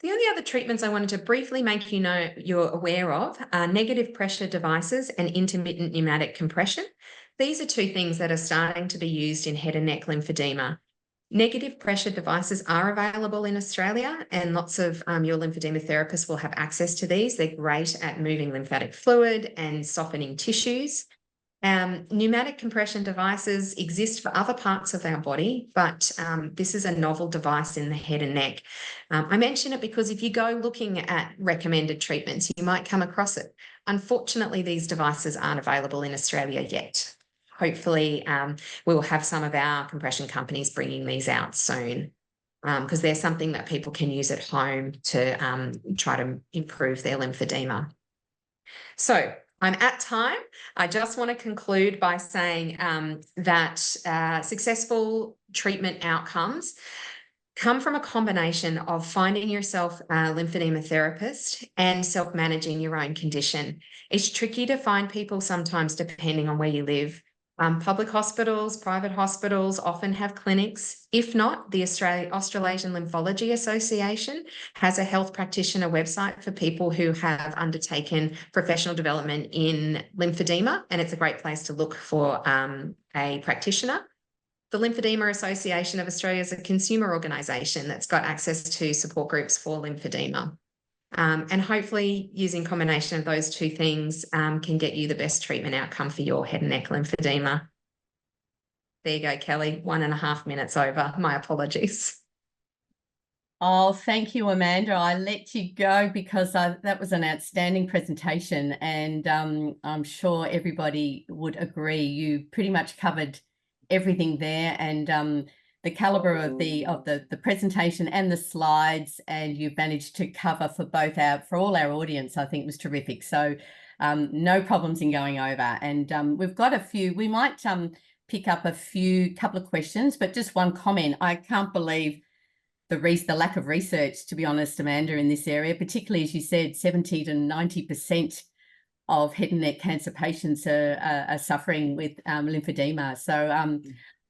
The only other treatments I wanted to briefly make you're aware of are negative pressure devices and intermittent pneumatic compression. These are two things that are starting to be used in head and neck lymphedema. Negative pressure devices are available in Australia, and lots of your lymphedema therapists will have access to these. They're great at moving lymphatic fluid and softening tissues. Pneumatic compression devices exist for other parts of our body, but this is a novel device in the head and neck. I mention it because if you go looking at recommended treatments, you might come across it. Unfortunately, these devices aren't available in Australia yet. Hopefully, we'll have some of our compression companies bringing these out soon, because they're something that people can use at home to try to improve their lymphedema. So I'm at time. I just want to conclude by saying that successful treatment outcomes come from a combination of finding yourself a lymphedema therapist and self-managing your own condition. It's tricky to find people sometimes depending on where you live. Public hospitals, private hospitals often have clinics. If not, the Australasian Lymphology Association has a health practitioner website for people who have undertaken professional development in lymphedema, and it's a great place to look for a practitioner. The Lymphoedema Association of Australia is a consumer organisation that's got access to support groups for lymphedema. And hopefully using combination of those two things can get you the best treatment outcome for your head and neck lymphedema. There you go, Kelly, 1.5 minutes over. My apologies. Oh, thank you, Amanda. I let you go because that was an outstanding presentation, and I'm sure everybody would agree. You pretty much covered everything there, and the caliber of the presentation and the slides, and you've managed to cover for all our audience, I think was terrific. So no problems in going over. And we've got a few, we might pick up a couple of questions, but just one comment. I can't believe the lack of research, to be honest, Amanda, in this area, particularly as you said, 70 to 90% of head and neck cancer patients are suffering with lymphedema. So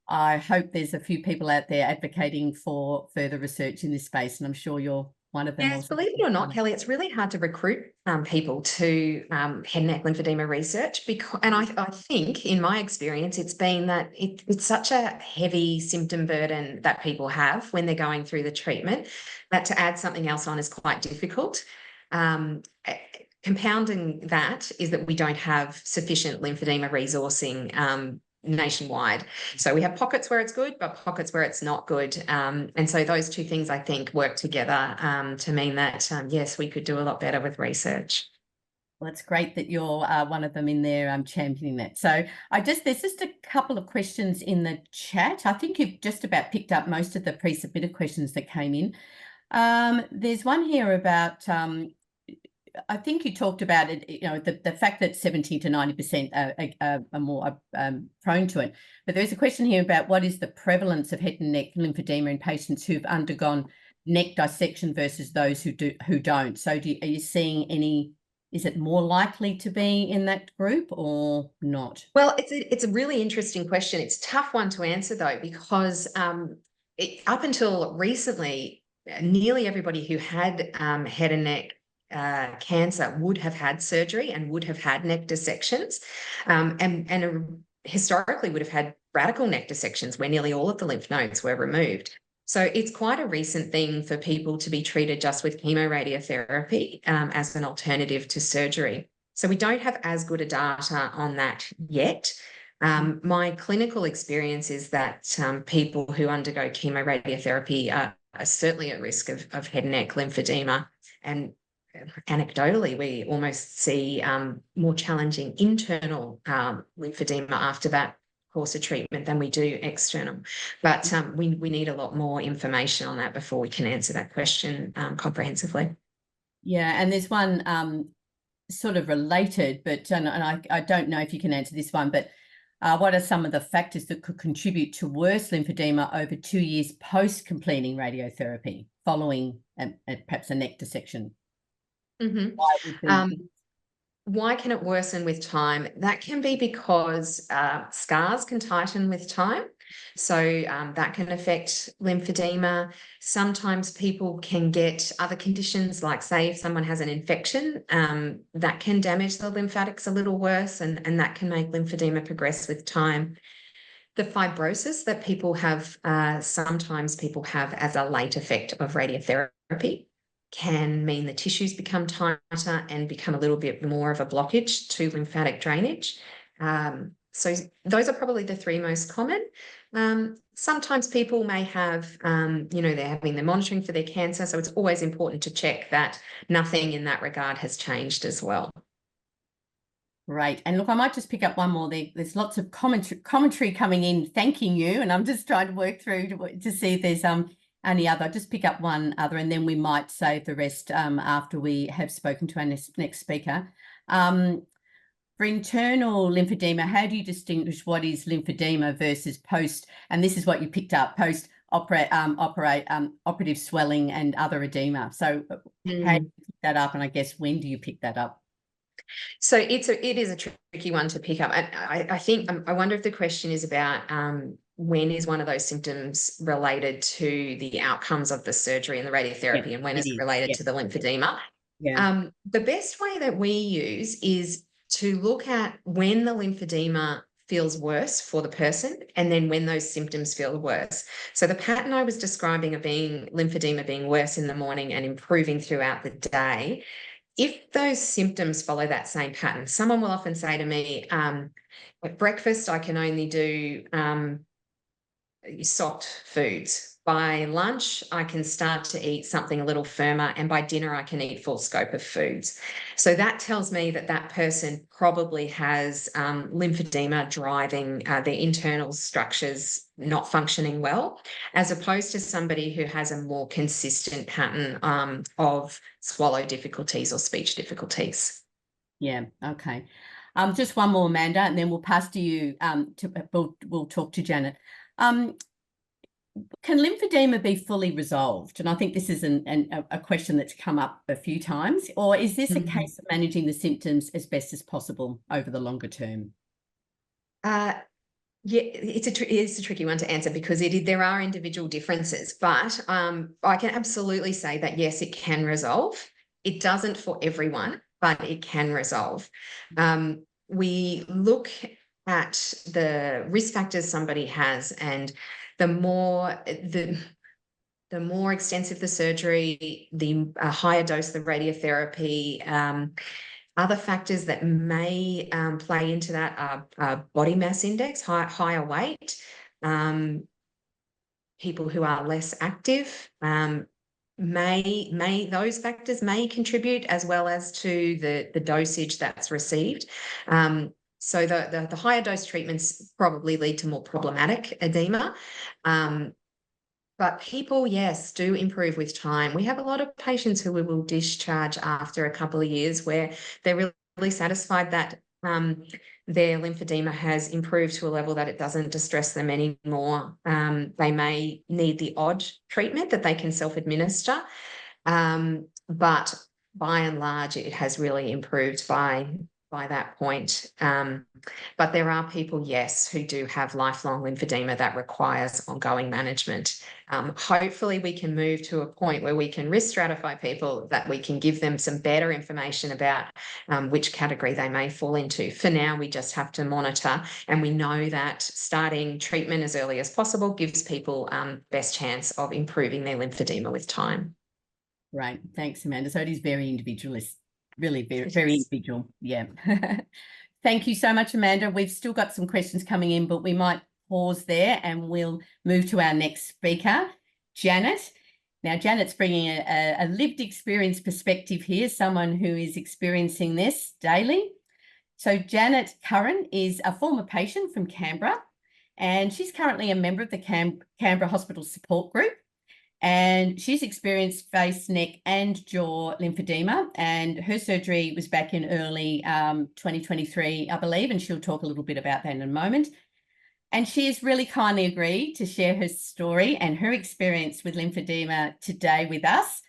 I hope there's a few people out there advocating for further research in this space, and I'm sure you're one of them. Yes, believe it or not, Kelly, it's really hard to recruit people to head and neck lymphedema research, and I think, in my experience, it's been that it's such a heavy symptom burden that people have when they're going through the treatment, that to add something else on is quite difficult. Compounding that is that we don't have sufficient lymphedema resourcing nationwide. So we have pockets where it's good, but pockets where it's not good. And so those two things, I think, work together to mean that, yes, we could do a lot better with research. Well, it's great that you're one of them in there championing that. So there's just a couple of questions in the chat. I think you've just about picked up most of the pre-submitted questions that came in. There's one here about I think you talked about it, the fact that 70 to 90% are more prone to it. But there's a question here about what is the prevalence of head and neck lymphedema in patients who've undergone neck dissection versus those who don't. So are you seeing is it more likely to be in that group or not? Well, it's a really interesting question. It's a tough one to answer, though, because up until recently, nearly everybody who had head and neck cancer would have had surgery and would have had neck dissections, and historically would have had radical neck dissections where nearly all of the lymph nodes were removed. So it's quite a recent thing for people to be treated just with chemoradiotherapy as an alternative to surgery. So we don't have as good a data on that yet. My clinical experience is that people who undergo chemoradiotherapy are certainly at risk of head and neck lymphedema. And anecdotally, we almost see more challenging internal lymphedema after that course of treatment than we do external. But we need a lot more information on that before we can answer that question comprehensively. Yeah, and there's one sort of related, but and I don't know if you can answer this one, but what are some of the factors that could contribute to worse lymphedema over 2 years post completing radiotherapy following perhaps a neck dissection? Mm-hmm. Why would be Why can it worsen with time? That can be because scars can tighten with time. So that can affect lymphedema. Sometimes people can get other conditions, like say if someone has an infection, that can damage the lymphatics a little worse, and that can make lymphedema progress with time. The fibrosis that people have, sometimes people have as a late effect of radiotherapy, can mean the tissues become tighter and become a little bit more of a blockage to lymphatic drainage. So those are probably the three most common. Sometimes people may have, they're having their monitoring for their cancer. So it's always important to check that nothing in that regard has changed as well. Great. And look, I might just pick up one more. There's lots of commentary coming in thanking you, and I'm just trying to work through to see if there's any other. I'll just pick up one other, and then we might save the rest after we have spoken to our next speaker. For internal lymphedema, how do you distinguish what is lymphedema versus post? And this is what you picked up: post operative swelling and other edema. So how do you pick that up? And I guess when do you pick that up? So it is a tricky one to pick up. And I think, I wonder if the question is about when is one of those symptoms related to the outcomes of the surgery and the radiotherapy, and when is it related to the lymphedema? Yeah. The best way that we use is to look at when the lymphedema feels worse for the person, and then when those symptoms feel worse. So the pattern I was describing of lymphedema being worse in the morning and improving throughout the day, if those symptoms follow that same pattern, someone will often say to me, at breakfast, I can only do soft foods. By lunch, I can start to eat something a little firmer, and by dinner, I can eat full scope of foods. So that tells me that that person probably has lymphedema driving their internal structures not functioning well, as opposed to somebody who has a more consistent pattern of swallow difficulties or speech difficulties. Yeah. Okay. Just one more, Amanda, and then we'll pass to you. We'll talk to Janet. Can lymphedema be fully resolved? And I think this is a question that's come up a few times. Or is this a case of managing the symptoms as best as possible over the longer term? Yeah, it is a tricky one to answer, because there are individual differences. But I can absolutely say that yes, it can resolve. It doesn't for everyone, but it can resolve. We look at the risk factors somebody has, and the more extensive the surgery, the higher dose the radiotherapy. Other factors that may play into that are body mass index, higher weight, people who are less active. Those factors may contribute, as well as to the dosage that's received. So the higher dose treatments probably lead to more problematic edema. But people, yes, do improve with time. We have a lot of patients who we will discharge after a couple of years where they're really satisfied that their lymphedema has improved to a level that it doesn't distress them anymore. They may need the odd treatment that they can self-administer, but by and large, it has really improved by by that point. But there are people, yes, who do have lifelong lymphedema that requires ongoing management. Hopefully we can move to a point where we can risk stratify people, that we can give them some better information about which category they may fall into. For now, we just have to monitor, and we know that starting treatment as early as possible gives people best chance of improving their lymphedema with time. Right. Thanks, Amanda. So it is very individualist, really very individual. Yeah. Thank you so much, Amanda. We've still got some questions coming in, but we might pause there and we'll move to our next speaker, Janet. Now, Janet's bringing a lived experience perspective here, someone who is experiencing this daily. So Janet Curran is a former patient from Canberra, and she's currently a member of the Canberra Hospital Support Group. And she's experienced face, neck and jaw lymphedema, and her surgery was back in early 2023, I believe, and she'll talk a little bit about that in a moment. And she has really kindly agreed to share her story and her experience with lymphedema today with us.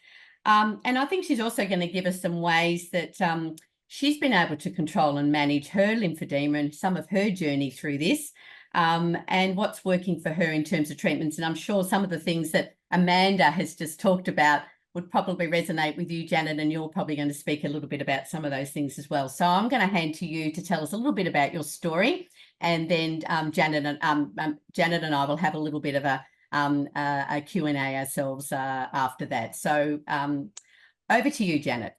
And I think she's also going to give us some ways that she's been able to control and manage her lymphedema and some of her journey through this, and what's working for her in terms of treatments. And I'm sure some of the things that Amanda has just talked about would probably resonate with you, Janet, and you're probably going to speak a little bit about some of those things as well. So I'm going to hand to you to tell us a little bit about your story, and then Janet and I will have a little bit of a Q&A ourselves after that. So over to you, Janet.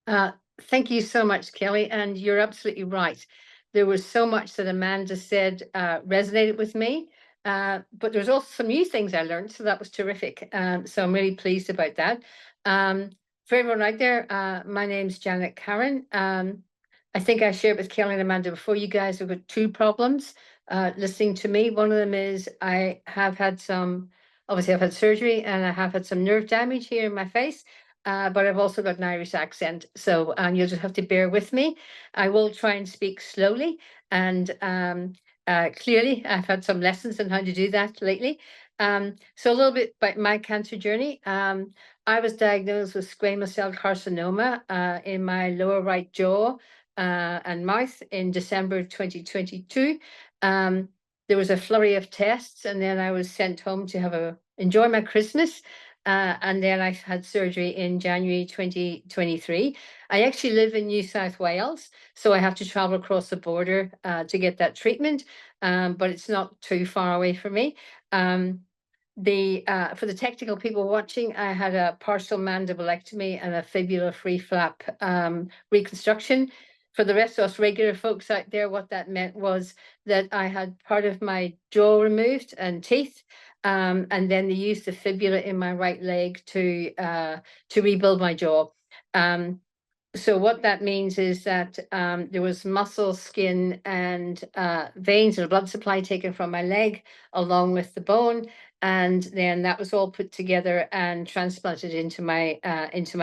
Thank you so much, Kelly, and you're absolutely right. There was so much that Amanda said resonated with me. But there's also some new things I learned, so that was terrific. So I'm really pleased about that. For everyone out there, my name's Janet Curran. I think I shared with Kelly and Amanda before, you guys have got two problems listening to me. One of them is I have had obviously I've had surgery and I have had some nerve damage here in my face, but I've also got an Irish accent. So you'll just have to bear with me. I will try and speak slowly and clearly. I've had some lessons on how to do that lately. So a little bit about my cancer journey. I was diagnosed with squamous cell carcinoma in my lower right jaw and mouth in December 2022. There was a flurry of tests, and then I was sent home to enjoy my Christmas. And then I had surgery in January 2023. I actually live in New South Wales, so I have to travel across the border to get that treatment, but it's not too far away from me. For the technical people watching, I had a partial mandibulectomy and a fibula free flap reconstruction. For the rest of us regular folks out there, what that meant was that I had part of my jaw removed and teeth. And then they used the fibula in my right leg to rebuild my jaw. So what that means is that there was muscle, skin, and veins and a blood supply taken from my leg along with the bone, and then that was all put together and transplanted into my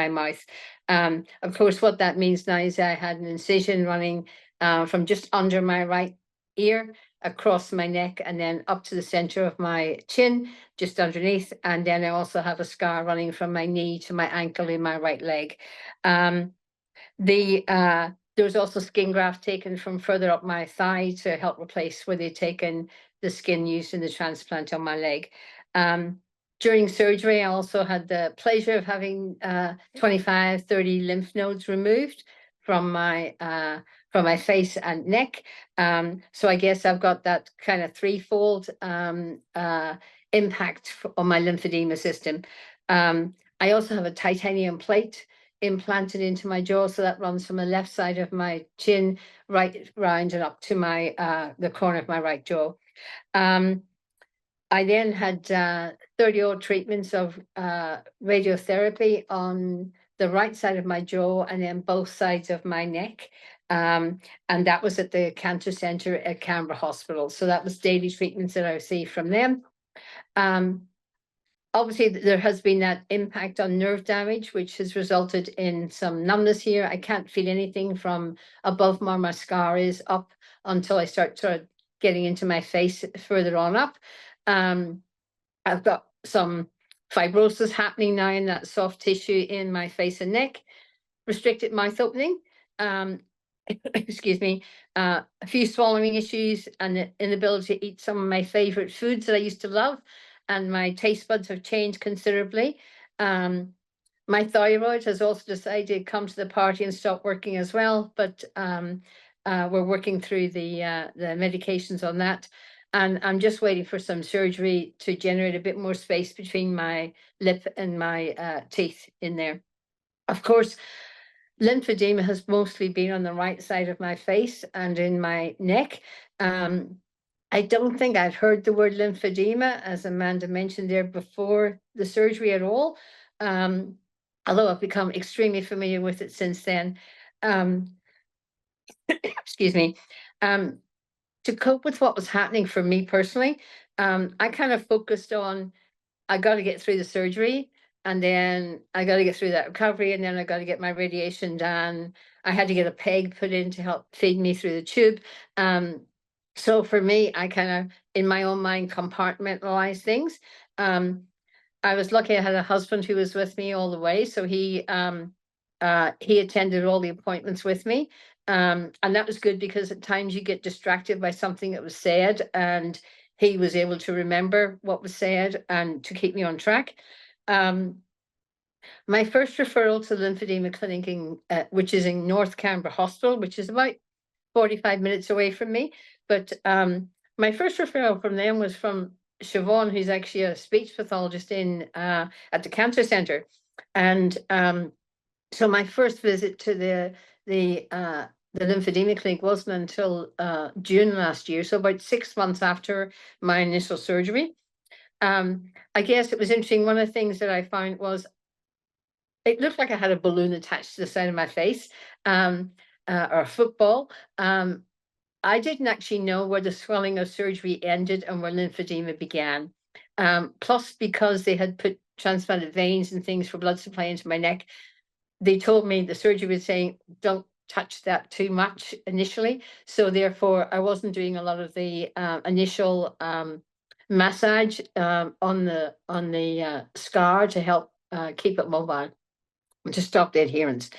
mouth. Of course, what that means now is I had an incision running from just under my right ear across my neck and then up to the center of my chin, just underneath. And then I also have a scar running from my knee to my ankle in my right leg. There was also skin graft taken from further up my thigh to help replace where they'd taken the skin used in the transplant on my leg. During surgery, I also had the pleasure of having 25, 30 lymph nodes removed from my face and neck. So I guess I've got that kind of threefold impact on my lymphedema system. I also have a titanium plate implanted into my jaw, so that runs from the left side of my chin right round and up to the corner of my right jaw. I then had 30-odd treatments of radiotherapy on the right side of my jaw and then both sides of my neck. And that was at the cancer center at Canberra Hospital. So that was daily treatments that I received from them. Obviously, there has been that impact on nerve damage, which has resulted in some numbness here. I can't feel anything from above where my scar is up until I start sort of getting into my face further on up. I've got some fibrosis happening now in that soft tissue in my face and neck, restricted mouth opening. excuse me, a few swallowing issues and the inability to eat some of my favorite foods that I used to love. And my taste buds have changed considerably. My thyroid has also decided to come to the party and stop working as well. But we're working through the medications on that. And I'm just waiting for some surgery to generate a bit more space between my lip and my teeth in there. Of course, lymphedema has mostly been on the right side of my face and in my neck. I don't think I'd heard the word lymphedema, as Amanda mentioned there, before the surgery at all. Although I've become extremely familiar with it since then. Excuse me. To cope with what was happening for me personally, I kind of focused on, I got to get through the surgery, and then I got to get through that recovery, and then I got to get my radiation done. I had to get a peg put in to help feed me through the tube. So for me, I kind of, in my own mind, compartmentalize things. I was lucky I had a husband who was with me all the way. So he attended all the appointments with me. And that was good because at times you get distracted by something that was said, and he was able to remember what was said and to keep me on track. My first referral to the lymphedema clinic, which is in North Canberra Hospital, which is about 45 minutes away from me. But my first referral from them was from Siobhan, who's actually a speech pathologist at the cancer centre. And so my first visit to the lymphedema clinic wasn't until June last year, so about 6 months after my initial surgery. I guess it was interesting. One of the things that I found was it looked like I had a balloon attached to the side of my face, or a football. I didn't actually know where the swelling of surgery ended and where lymphedema began. Plus, because they had put transplanted veins and things for blood supply into my neck, they told me, the surgery was saying, don't touch that too much initially. So therefore, I wasn't doing a lot of the initial massage on the scar to help keep it mobile, to stop the adherence.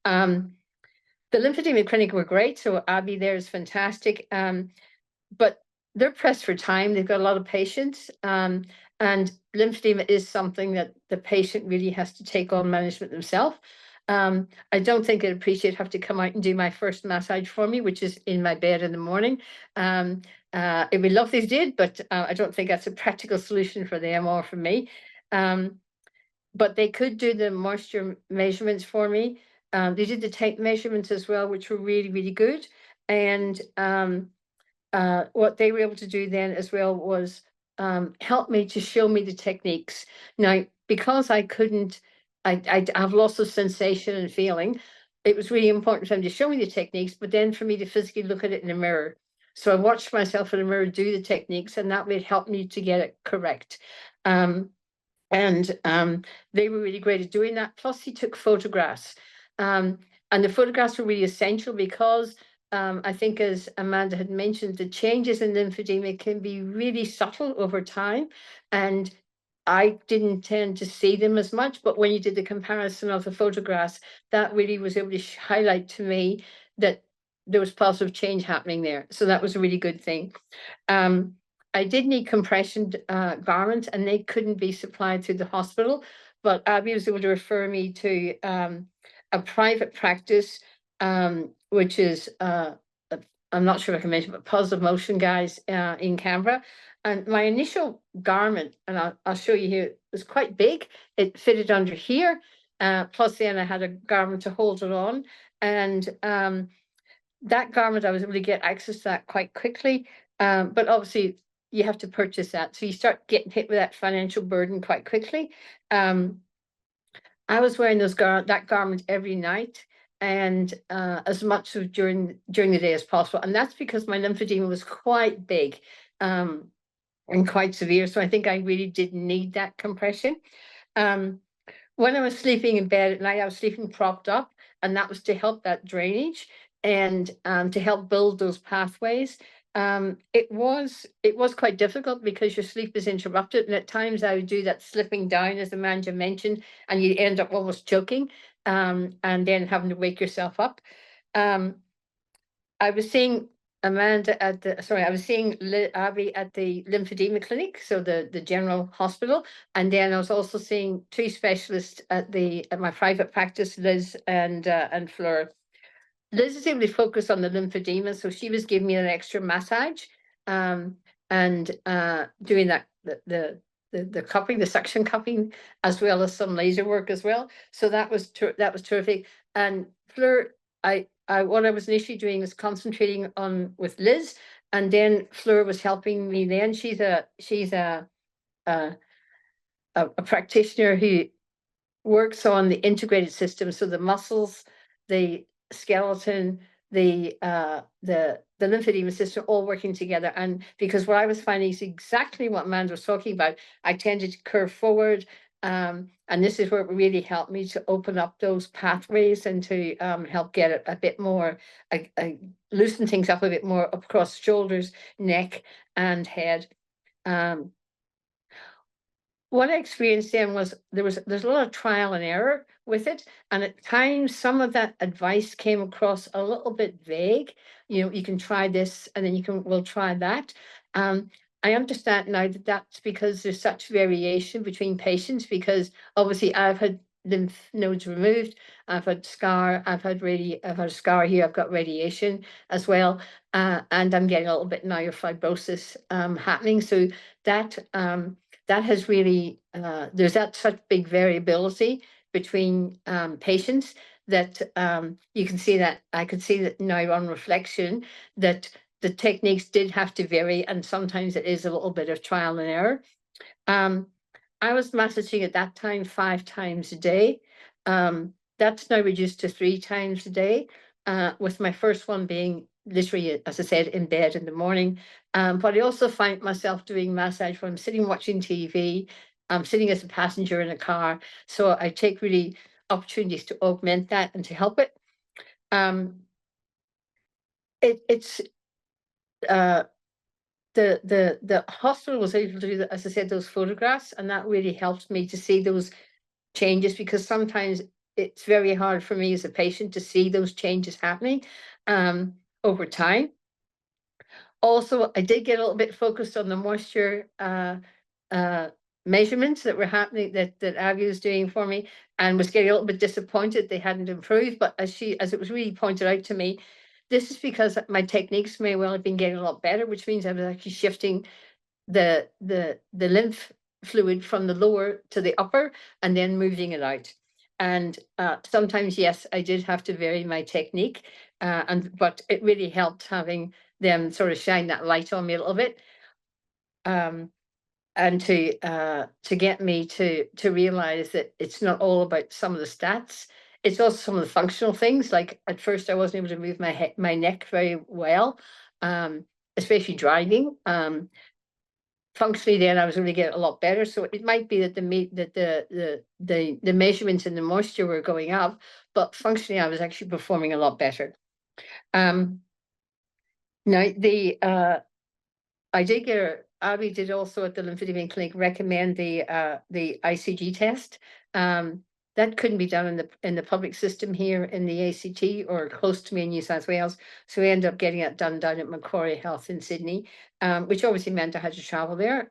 The lymphedema clinic were great. So Abby there is fantastic. But they're pressed for time. They've got a lot of patients. And lymphedema is something that the patient really has to take on management themselves. I don't think I'd appreciate have to come out and do my first massage for me, which is in my bed in the morning. It'd be lovely if they did, but I don't think that's a practical solution for them or for me. But they could do the moisture measurements for me. They did the tape measurements as well, which were really, really good. And what they were able to do then as well was help me to show me the techniques. Now, because I couldn't, I have loss of sensation and feeling, it was really important for them to show me the techniques, but then for me to physically look at it in a mirror. So I watched myself in a mirror do the techniques, and that would help me to get it correct. They were really great at doing that. Plus, he took photographs. And the photographs were really essential because I think, as Amanda had mentioned, the changes in lymphedema can be really subtle over time. And I didn't tend to see them as much, but when you did the comparison of the photographs, that really was able to highlight to me that there was positive change happening there. So that was a really good thing. I did need compression garments, and they couldn't be supplied through the hospital, but Abby was able to refer me to a private practice, which is, I'm not sure if I can mention, but Positive Motion guys in Canberra. And my initial garment, and I'll show you here, was quite big. It fitted under here. Plus then I had a garment to hold it on. And that garment, I was able to get access to that quite quickly. But obviously you have to purchase that. So you start getting hit with that financial burden quite quickly. I was wearing that garment every night, and as much of during the day as possible. And that's because my lymphedema was quite big and quite severe. So I think I really did need that compression. When I was sleeping in bed at night, I was sleeping propped up, and that was to help that drainage and to help build those pathways. It was quite difficult because your sleep is interrupted, and at times I would do that slipping down, as Amanda mentioned, and you end up almost choking, and then having to wake yourself up. I was seeing Amanda at the, I was seeing Abby at the lymphedema clinic, so the general hospital. And then I was also seeing 2 specialists at my private practice, Liz and Fleur. Liz is able to focus on the lymphedema, so she was giving me an extra massage, and doing that, the cupping, the suction cupping, as well as some laser work as well. So that was terrific. And Fleur, what I was initially doing was concentrating on with Liz, and then Fleur was helping me. Then she's a practitioner who works on the integrated system, so the muscles, the skeleton, the lymphedema system, all working together. And because what I was finding is exactly what Amanda was talking about, I tended to curve forward. And this is where it really helped me to open up those pathways and to help get it a bit more, loosen things up a bit more across shoulders, neck, and head. What I experienced then was there's a lot of trial and error with it, and at times some of that advice came across a little bit vague. You know, you can try this, and then we'll try that. I understand now that that's because there's such variation between patients, because obviously I've had lymph nodes removed, I've had scar, I've had a scar here, I've got radiation as well, and I'm getting a little bit now of fibrosis happening. So that has really, there's that such big variability between patients that you can see that, I could see that now on reflection, that the techniques did have to vary, and sometimes it is a little bit of trial and error. I was massaging at that time 5 times a day. That's now reduced to 3 times a day, with my first one being literally, as I said, in bed in the morning. But I also find myself doing massage when I'm sitting watching TV. I'm sitting as a passenger in a car. So I take really opportunities to augment that and to help it. The hospital was able to do, as I said, those photographs, and that really helped me to see those changes, because sometimes it's very hard for me as a patient to see those changes happening over time. Also, I did get a little bit focused on the moisture measurements that were happening, that Abby was doing for me, and was getting a little bit disappointed they hadn't improved. But as it was really pointed out to me, this is because my techniques may well have been getting a lot better, which means I was actually shifting the lymph fluid from the lower to the upper and then moving it out. And sometimes, yes, I did have to vary my technique, but it really helped having them sort of shine that light on me a little bit, and to get me to realize that it's not all about some of the stats. It's also some of the functional things. Like at first, I wasn't able to move my neck very well, especially driving. Functionally, then I was going to get a lot better. So it might be that the measurements in the moisture were going up, but functionally, I was actually performing a lot better. Now I did get Abby did also at the lymphedema clinic recommend the ICG test. That couldn't be done in the public system here in the ACT or close to me in New South Wales. So we ended up getting it done down at Macquarie Health in Sydney, which obviously meant I had to travel there.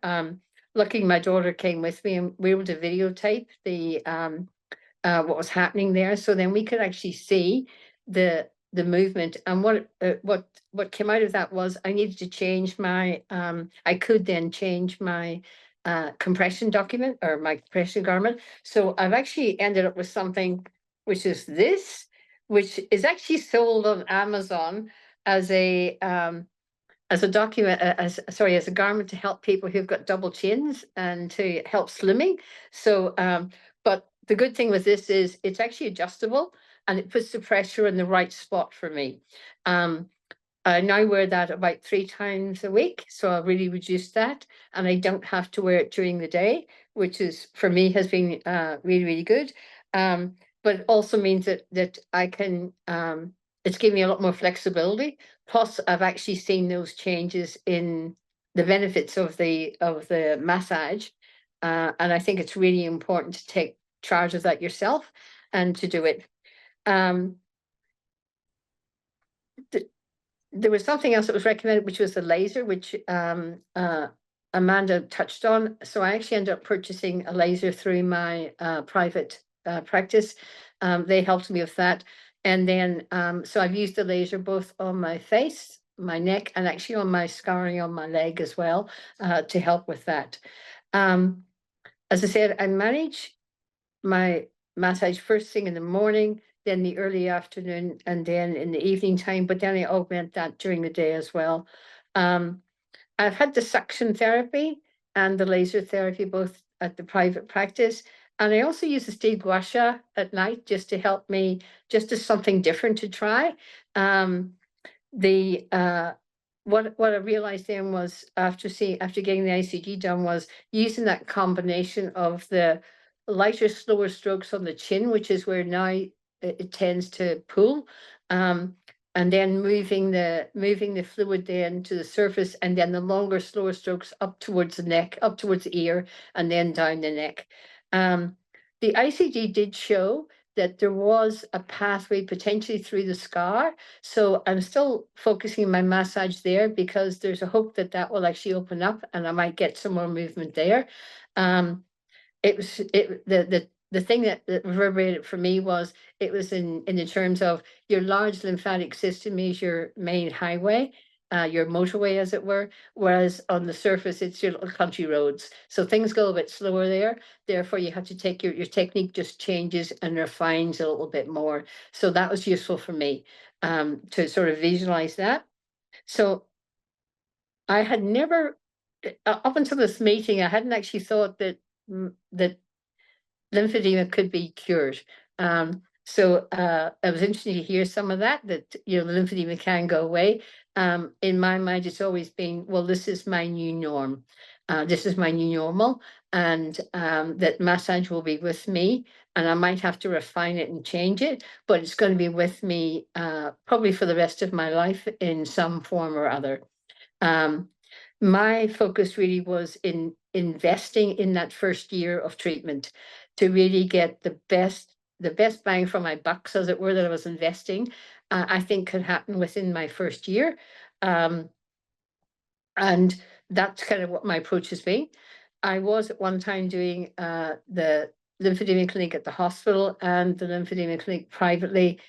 Luckily, my daughter came with me, and we were able to videotape what was happening there. So then we could actually see the movement. And what came out of that was I needed to change my, I could then change my compression document or my compression garment. So I've actually ended up with something which is this, which is actually sold on Amazon as a document, as a garment to help people who've got double chins and to help slimming. So, but the good thing with this is it's actually adjustable, and it puts the pressure in the right spot for me. I now wear that about 3 times a week, so I've really reduced that, and I don't have to wear it during the day, which is for me has been really, really good. But it also means that I can, it's giving me a lot more flexibility. Plus, I've actually seen those changes in the benefits of the massage, and I think it's really important to take charge of that yourself and to do it. there was something else that was recommended, which was the laser, which Amanda touched on. So I actually ended up purchasing a laser through my private practice. They helped me with that. And then, so I've used the laser both on my face, my neck, and actually on my scarring on my leg as well, to help with that. As I said, I manage my massage first thing in the morning, then the early afternoon, and then in the evening time, but then I augment that during the day as well. I've had the suction therapy and the laser therapy both at the private practice. And I also use the steam gua sha at night just to help me, just as something different to try. What I realized then was after getting the ICG done was using that combination of the lighter, slower strokes on the chin, which is where now it tends to pull, and then moving the fluid then to the surface, and then the longer, slower strokes up towards the neck, up towards the ear, and then down the neck. The ICG did show that there was a pathway potentially through the scar. So I'm still focusing my massage there because there's a hope that that will actually open up and I might get some more movement there. The thing that reverberated for me was it was in the terms of your large lymphatic system is your main highway, your motorway, as it were, whereas on the surface, it's your little country roads. So things go a bit slower there. Therefore, you have to take your technique just changes and refines a little bit more. So that was useful for me to sort of visualize that. So I had never, up until this meeting, I hadn't actually thought that lymphedema could be cured. So I was interested to hear some of that the lymphedema can go away. In my mind, it's always been, well, this is my new norm. This is my new normal, and that massage will be with me, and I might have to refine it and change it, but it's going to be with me probably for the rest of my life in some form or other. My focus really was in investing in that first year of treatment to really get the best bang for my bucks, as it were, that I was investing. I think could happen within my first year. And that's kind of what my approach has been. I was at one time doing the lymphedema clinic at the hospital and the lymphedema clinic privately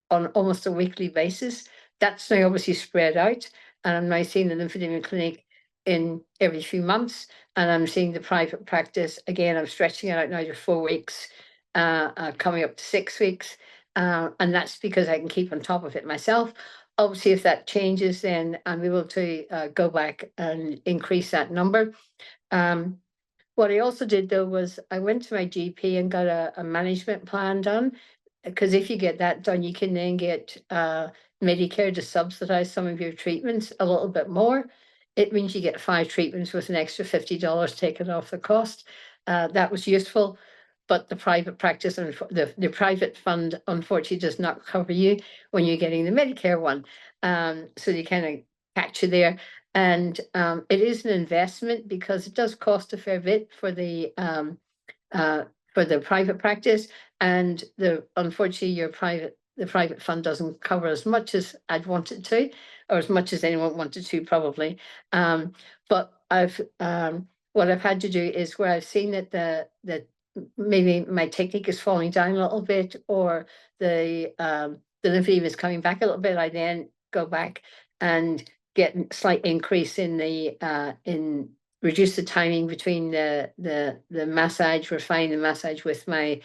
on almost a weekly basis. That's now obviously spread out, and I'm now seeing the lymphedema clinic in every few months, and I'm seeing the private practice again. I'm stretching it out now to 4 weeks, coming up to 6 weeks, and that's because I can keep on top of it myself. Obviously, if that changes, then I'm able to go back and increase that number. What I also did though was I went to my GP and got a management plan done, because if you get that done, you can then get Medicare to subsidize some of your treatments a little bit more. It means you get 5 treatments with an extra $50 taken off the cost. That was useful, but the private practice and the private fund unfortunately does not cover you when you're getting the Medicare one. So you kind of catch you there. And it is an investment because it does cost a fair bit for the private practice, and unfortunately the private fund doesn't cover as much as I'd want it to, or as much as anyone wanted to probably. But what I've had to do is where I've seen that that maybe my technique is falling down a little bit, or the lymphedema is coming back a little bit, I then go back and get a slight increase in reduce the timing between the massage, refine the massage with my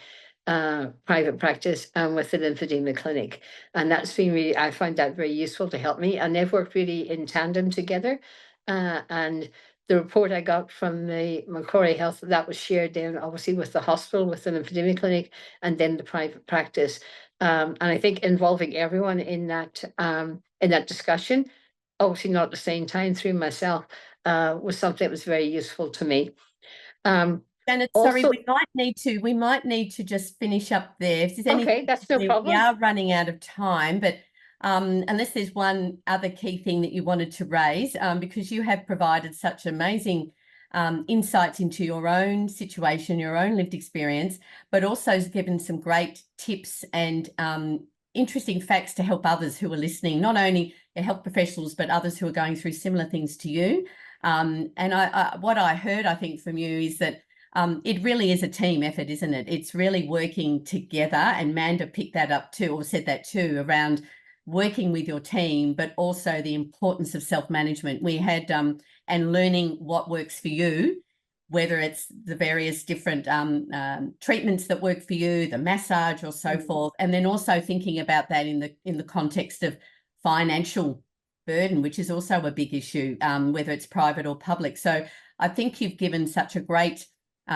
private practice and with the lymphedema clinic. And that's been really, I find that very useful to help me. And they've worked really in tandem together. And the report I got from the Macquarie Health, that was shared then obviously with the hospital, with the lymphedema clinic, and then the private practice. And I think involving everyone in that discussion, obviously not at the same time through myself, was something that was very useful to me. Janet, sorry, we might need to just finish up there. If there's any, okay, that's no problem. We are running out of time, but unless there's one other key thing that you wanted to raise, because you have provided such amazing insights into your own situation, your own lived experience, but also given some great tips and interesting facts to help others who are listening, not only health professionals, but others who are going through similar things to you. And what I heard, I think, from you is that it really is a team effort, isn't it? It's really working together, and Manda picked that up too, or said that too, around working with your team, but also the importance of self-management. We had and learning what works for you, whether it's the various different treatments that work for you, the massage or so forth, and then also thinking about that in the context of financial burden, which is also a big issue, whether it's private or public. So I think you've given such a great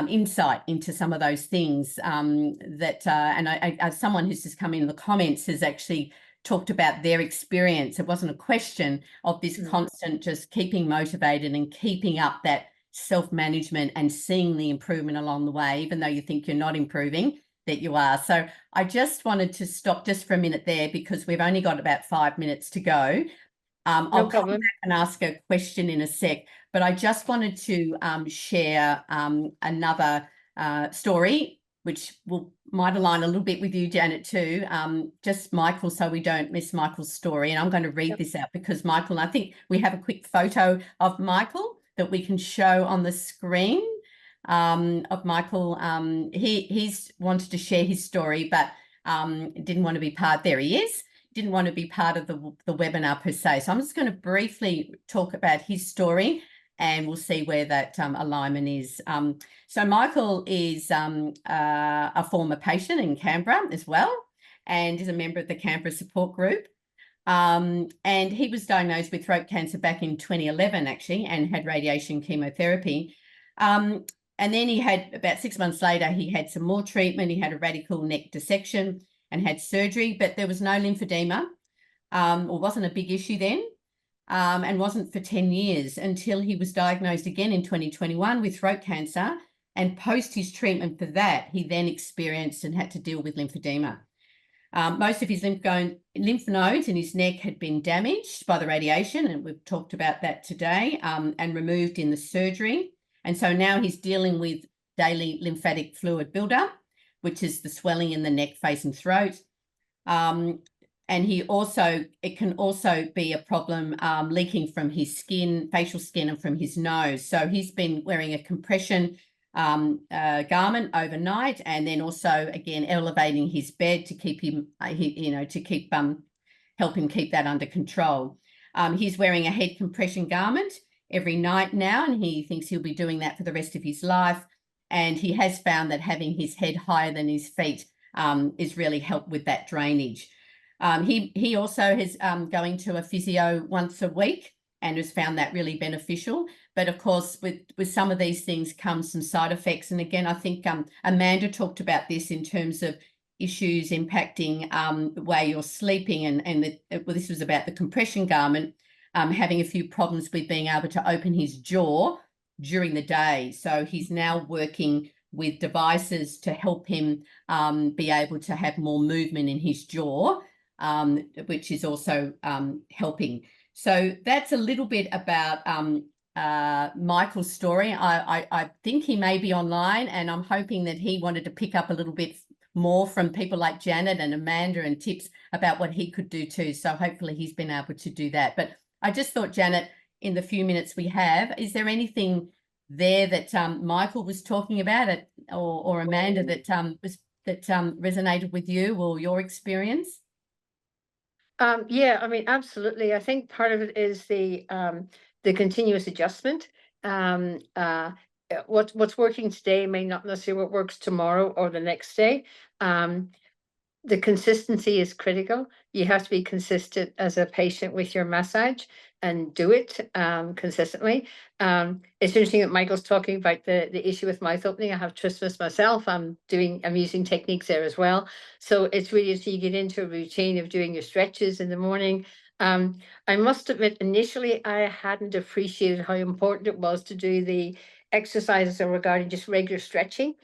insight into some of those things that, and I, as someone who's just come in the comments has actually talked about their experience. It wasn't a question of this constant just keeping motivated and keeping up that self-management and seeing the improvement along the way, even though you think you're not improving, that you are. So I just wanted to stop just for a minute there, because we've only got about 5 minutes to go. I'll come back and ask a question in a sec, but I just wanted to share another story, which might align a little bit with you, Janet, too. Just Michael, so we don't miss Michael's story. And I'm going to read this out because Michael, I think we have a quick photo of Michael that we can show on the screen of Michael. He's wanted to share his story, but didn't want to be part. There he is. Didn't want to be part of the webinar per se. So I'm just going to briefly talk about his story, and we'll see where that alignment is. So Michael is a former patient in Canberra as well, and is a member of the Canberra support group. And he was diagnosed with throat cancer back in 2011, actually, and had radiation chemotherapy. And then he had, about 6 months later, he had some more treatment. He had a radical neck dissection and had surgery, but there was no lymphedema, or wasn't a big issue then, and wasn't for 10 years until he was diagnosed again in 2021 with throat cancer. And post his treatment for that, he then experienced and had to deal with lymphedema. Most of his lymph nodes in his neck had been damaged by the radiation, and we've talked about that today, and removed in the surgery. And so now he's dealing with daily lymphatic fluid buildup, which is the swelling in the neck, face and throat. And it can also be a problem leaking from his skin, facial skin, and from his nose. So he's been wearing a compression garment overnight, and then also again elevating his bed to keep him, help him keep that under control. He's wearing a head compression garment every night now, and he thinks he'll be doing that for the rest of his life. And he has found that having his head higher than his feet is really helped with that drainage. He also is going to a physio once a week and has found that really beneficial. But of course, with some of these things comes some side effects. And again, I think Amanda talked about this in terms of issues impacting the way you're sleeping. And this was about the compression garment, having a few problems with being able to open his jaw during the day. So he's now working with devices to help him be able to have more movement in his jaw, which is also helping. So that's a little bit about Michael's story. I think he may be online, and I'm hoping that he wanted to pick up a little bit more from people like Janet and Amanda and tips about what he could do too. So hopefully he's been able to do that. But I just thought, Janet, in the few minutes we have, is there anything there that Michael was talking about, or Amanda, that resonated with you or your experience? Yeah, I mean, absolutely. I think part of it is the continuous adjustment. What's working today may not necessarily what works tomorrow or the next day. The consistency is critical. You have to be consistent as a patient with your massage and do it consistently. It's interesting that Michael's talking about the issue with mouth opening. I have trismus myself. I'm using techniques there as well. So it's really as you get into a routine of doing your stretches in the morning. I must admit, initially, I hadn't appreciated how important it was to do the exercises regarding just regular stretching.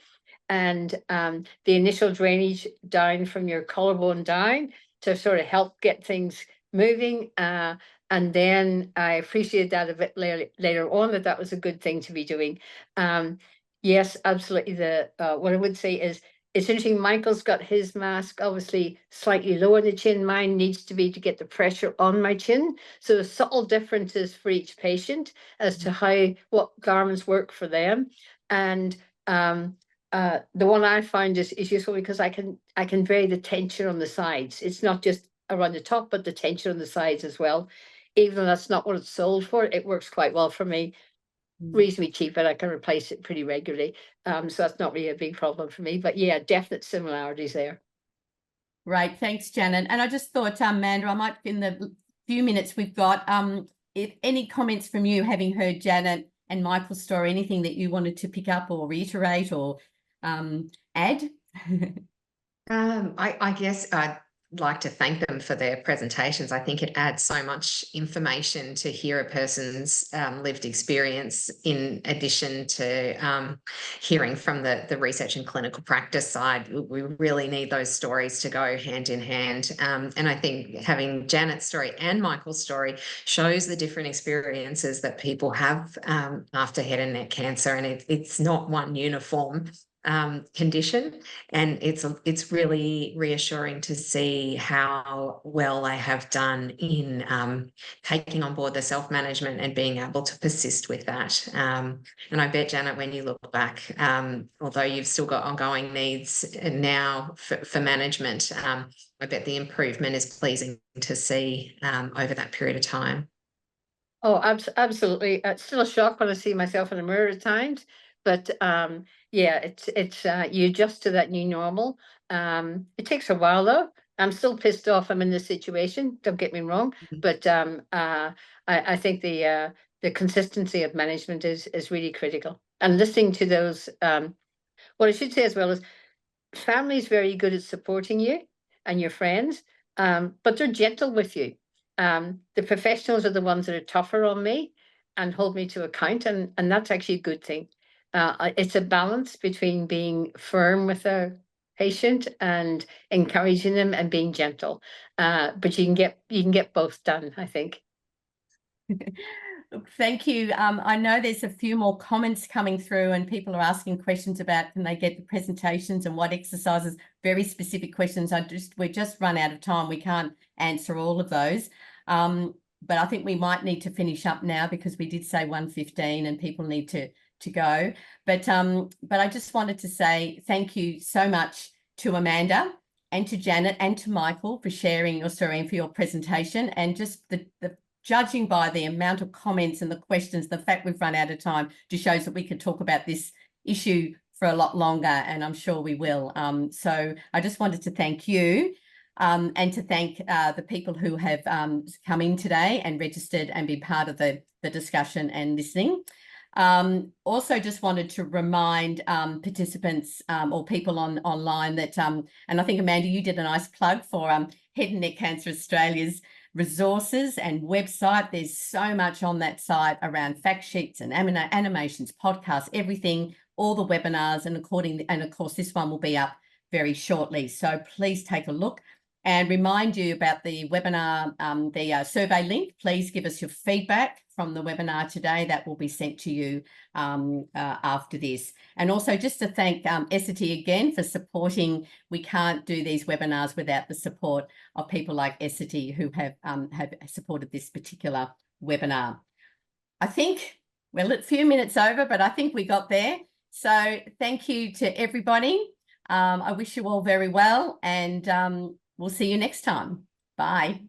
And the initial drainage down from your collarbone down to sort of help get things moving. And then I appreciated that a bit later on, that was a good thing to be doing. Yes, absolutely. What I would say is It's interesting, Michael's got his mask obviously slightly lower in the chin. Mine needs to be to get the pressure on my chin. So there's subtle differences for each patient as to what garments work for them. And the one I find is useful because I can vary the tension on the sides. It's not just around the top, but the tension on the sides as well. Even though that's not what it's sold for, it works quite well for me. Reasonably cheap, but I can replace it pretty regularly. So that's not really a big problem for me. But yeah, definite similarities there. Right, thanks, Janet. And I just thought, Amanda, I might, in the few minutes we've got, if any comments from you, having heard Janet and Michael's story, anything that you wanted to pick up or reiterate or add? I guess I'd like to thank them for their presentations. I think it adds so much information to hear a person's lived experience, in addition to hearing from the research and clinical practice side. We really need those stories to go hand in hand. And I think having Janet's story and Michael's story shows the different experiences that people have after head and neck cancer. And it's not one uniform condition, and it's really reassuring to see how well they have done in taking on board the self-management and being able to persist with that. And I bet, Janet, when you look back, although you've still got ongoing needs now for management, I bet the improvement is pleasing to see over that period of time. Oh, absolutely. It's still a shock when I see myself in the mirror at times, but yeah, it's you adjust to that new normal. It takes a while though. I'm still pissed off I'm in this situation, don't get me wrong, but I think the consistency of management is really critical. And listening to those, what I should say as well is family is very good at supporting you and your friends, but they're gentle with you. The professionals are the ones that are tougher on me and hold me to account, and that's actually a good thing. It's a balance between being firm with a patient and encouraging them and being gentle. But you can get both done, I think. Thank you. I know there's a few more comments coming through and people are asking questions about can they get the presentations and what exercises, very specific questions. We're just run out of time. We can't answer all of those. But I think we might need to finish up now because we did say 1:15 and people need to go. But I just wanted to say thank you so much to Amanda and to Janet and to Michael for sharing your story and for your presentation, and just the judging by the amount of comments and the questions, the fact we've run out of time just shows that we could talk about this issue for a lot longer, and I'm sure we will. So I just wanted to thank you and to thank the people who have come in today and registered and been part of the discussion and listening. Also just wanted to remind participants or people online that, and I think, Amanda, you did a nice plug for Head and Neck Cancer Australia's resources and website. There's so much on that site around fact sheets and animations, podcasts, everything, all the webinars, and of course this one will be up very shortly. So please take a look and remind you about the webinar, the survey link. Please give us your feedback from the webinar today. That will be sent to you after this. And also just to thank Essity again for supporting. We can't do these webinars without the support of people like Essity who have supported this particular webinar. I think we're a few minutes over, but I think we got there. So thank you to everybody. I wish you all very well, and we'll see you next time. Bye.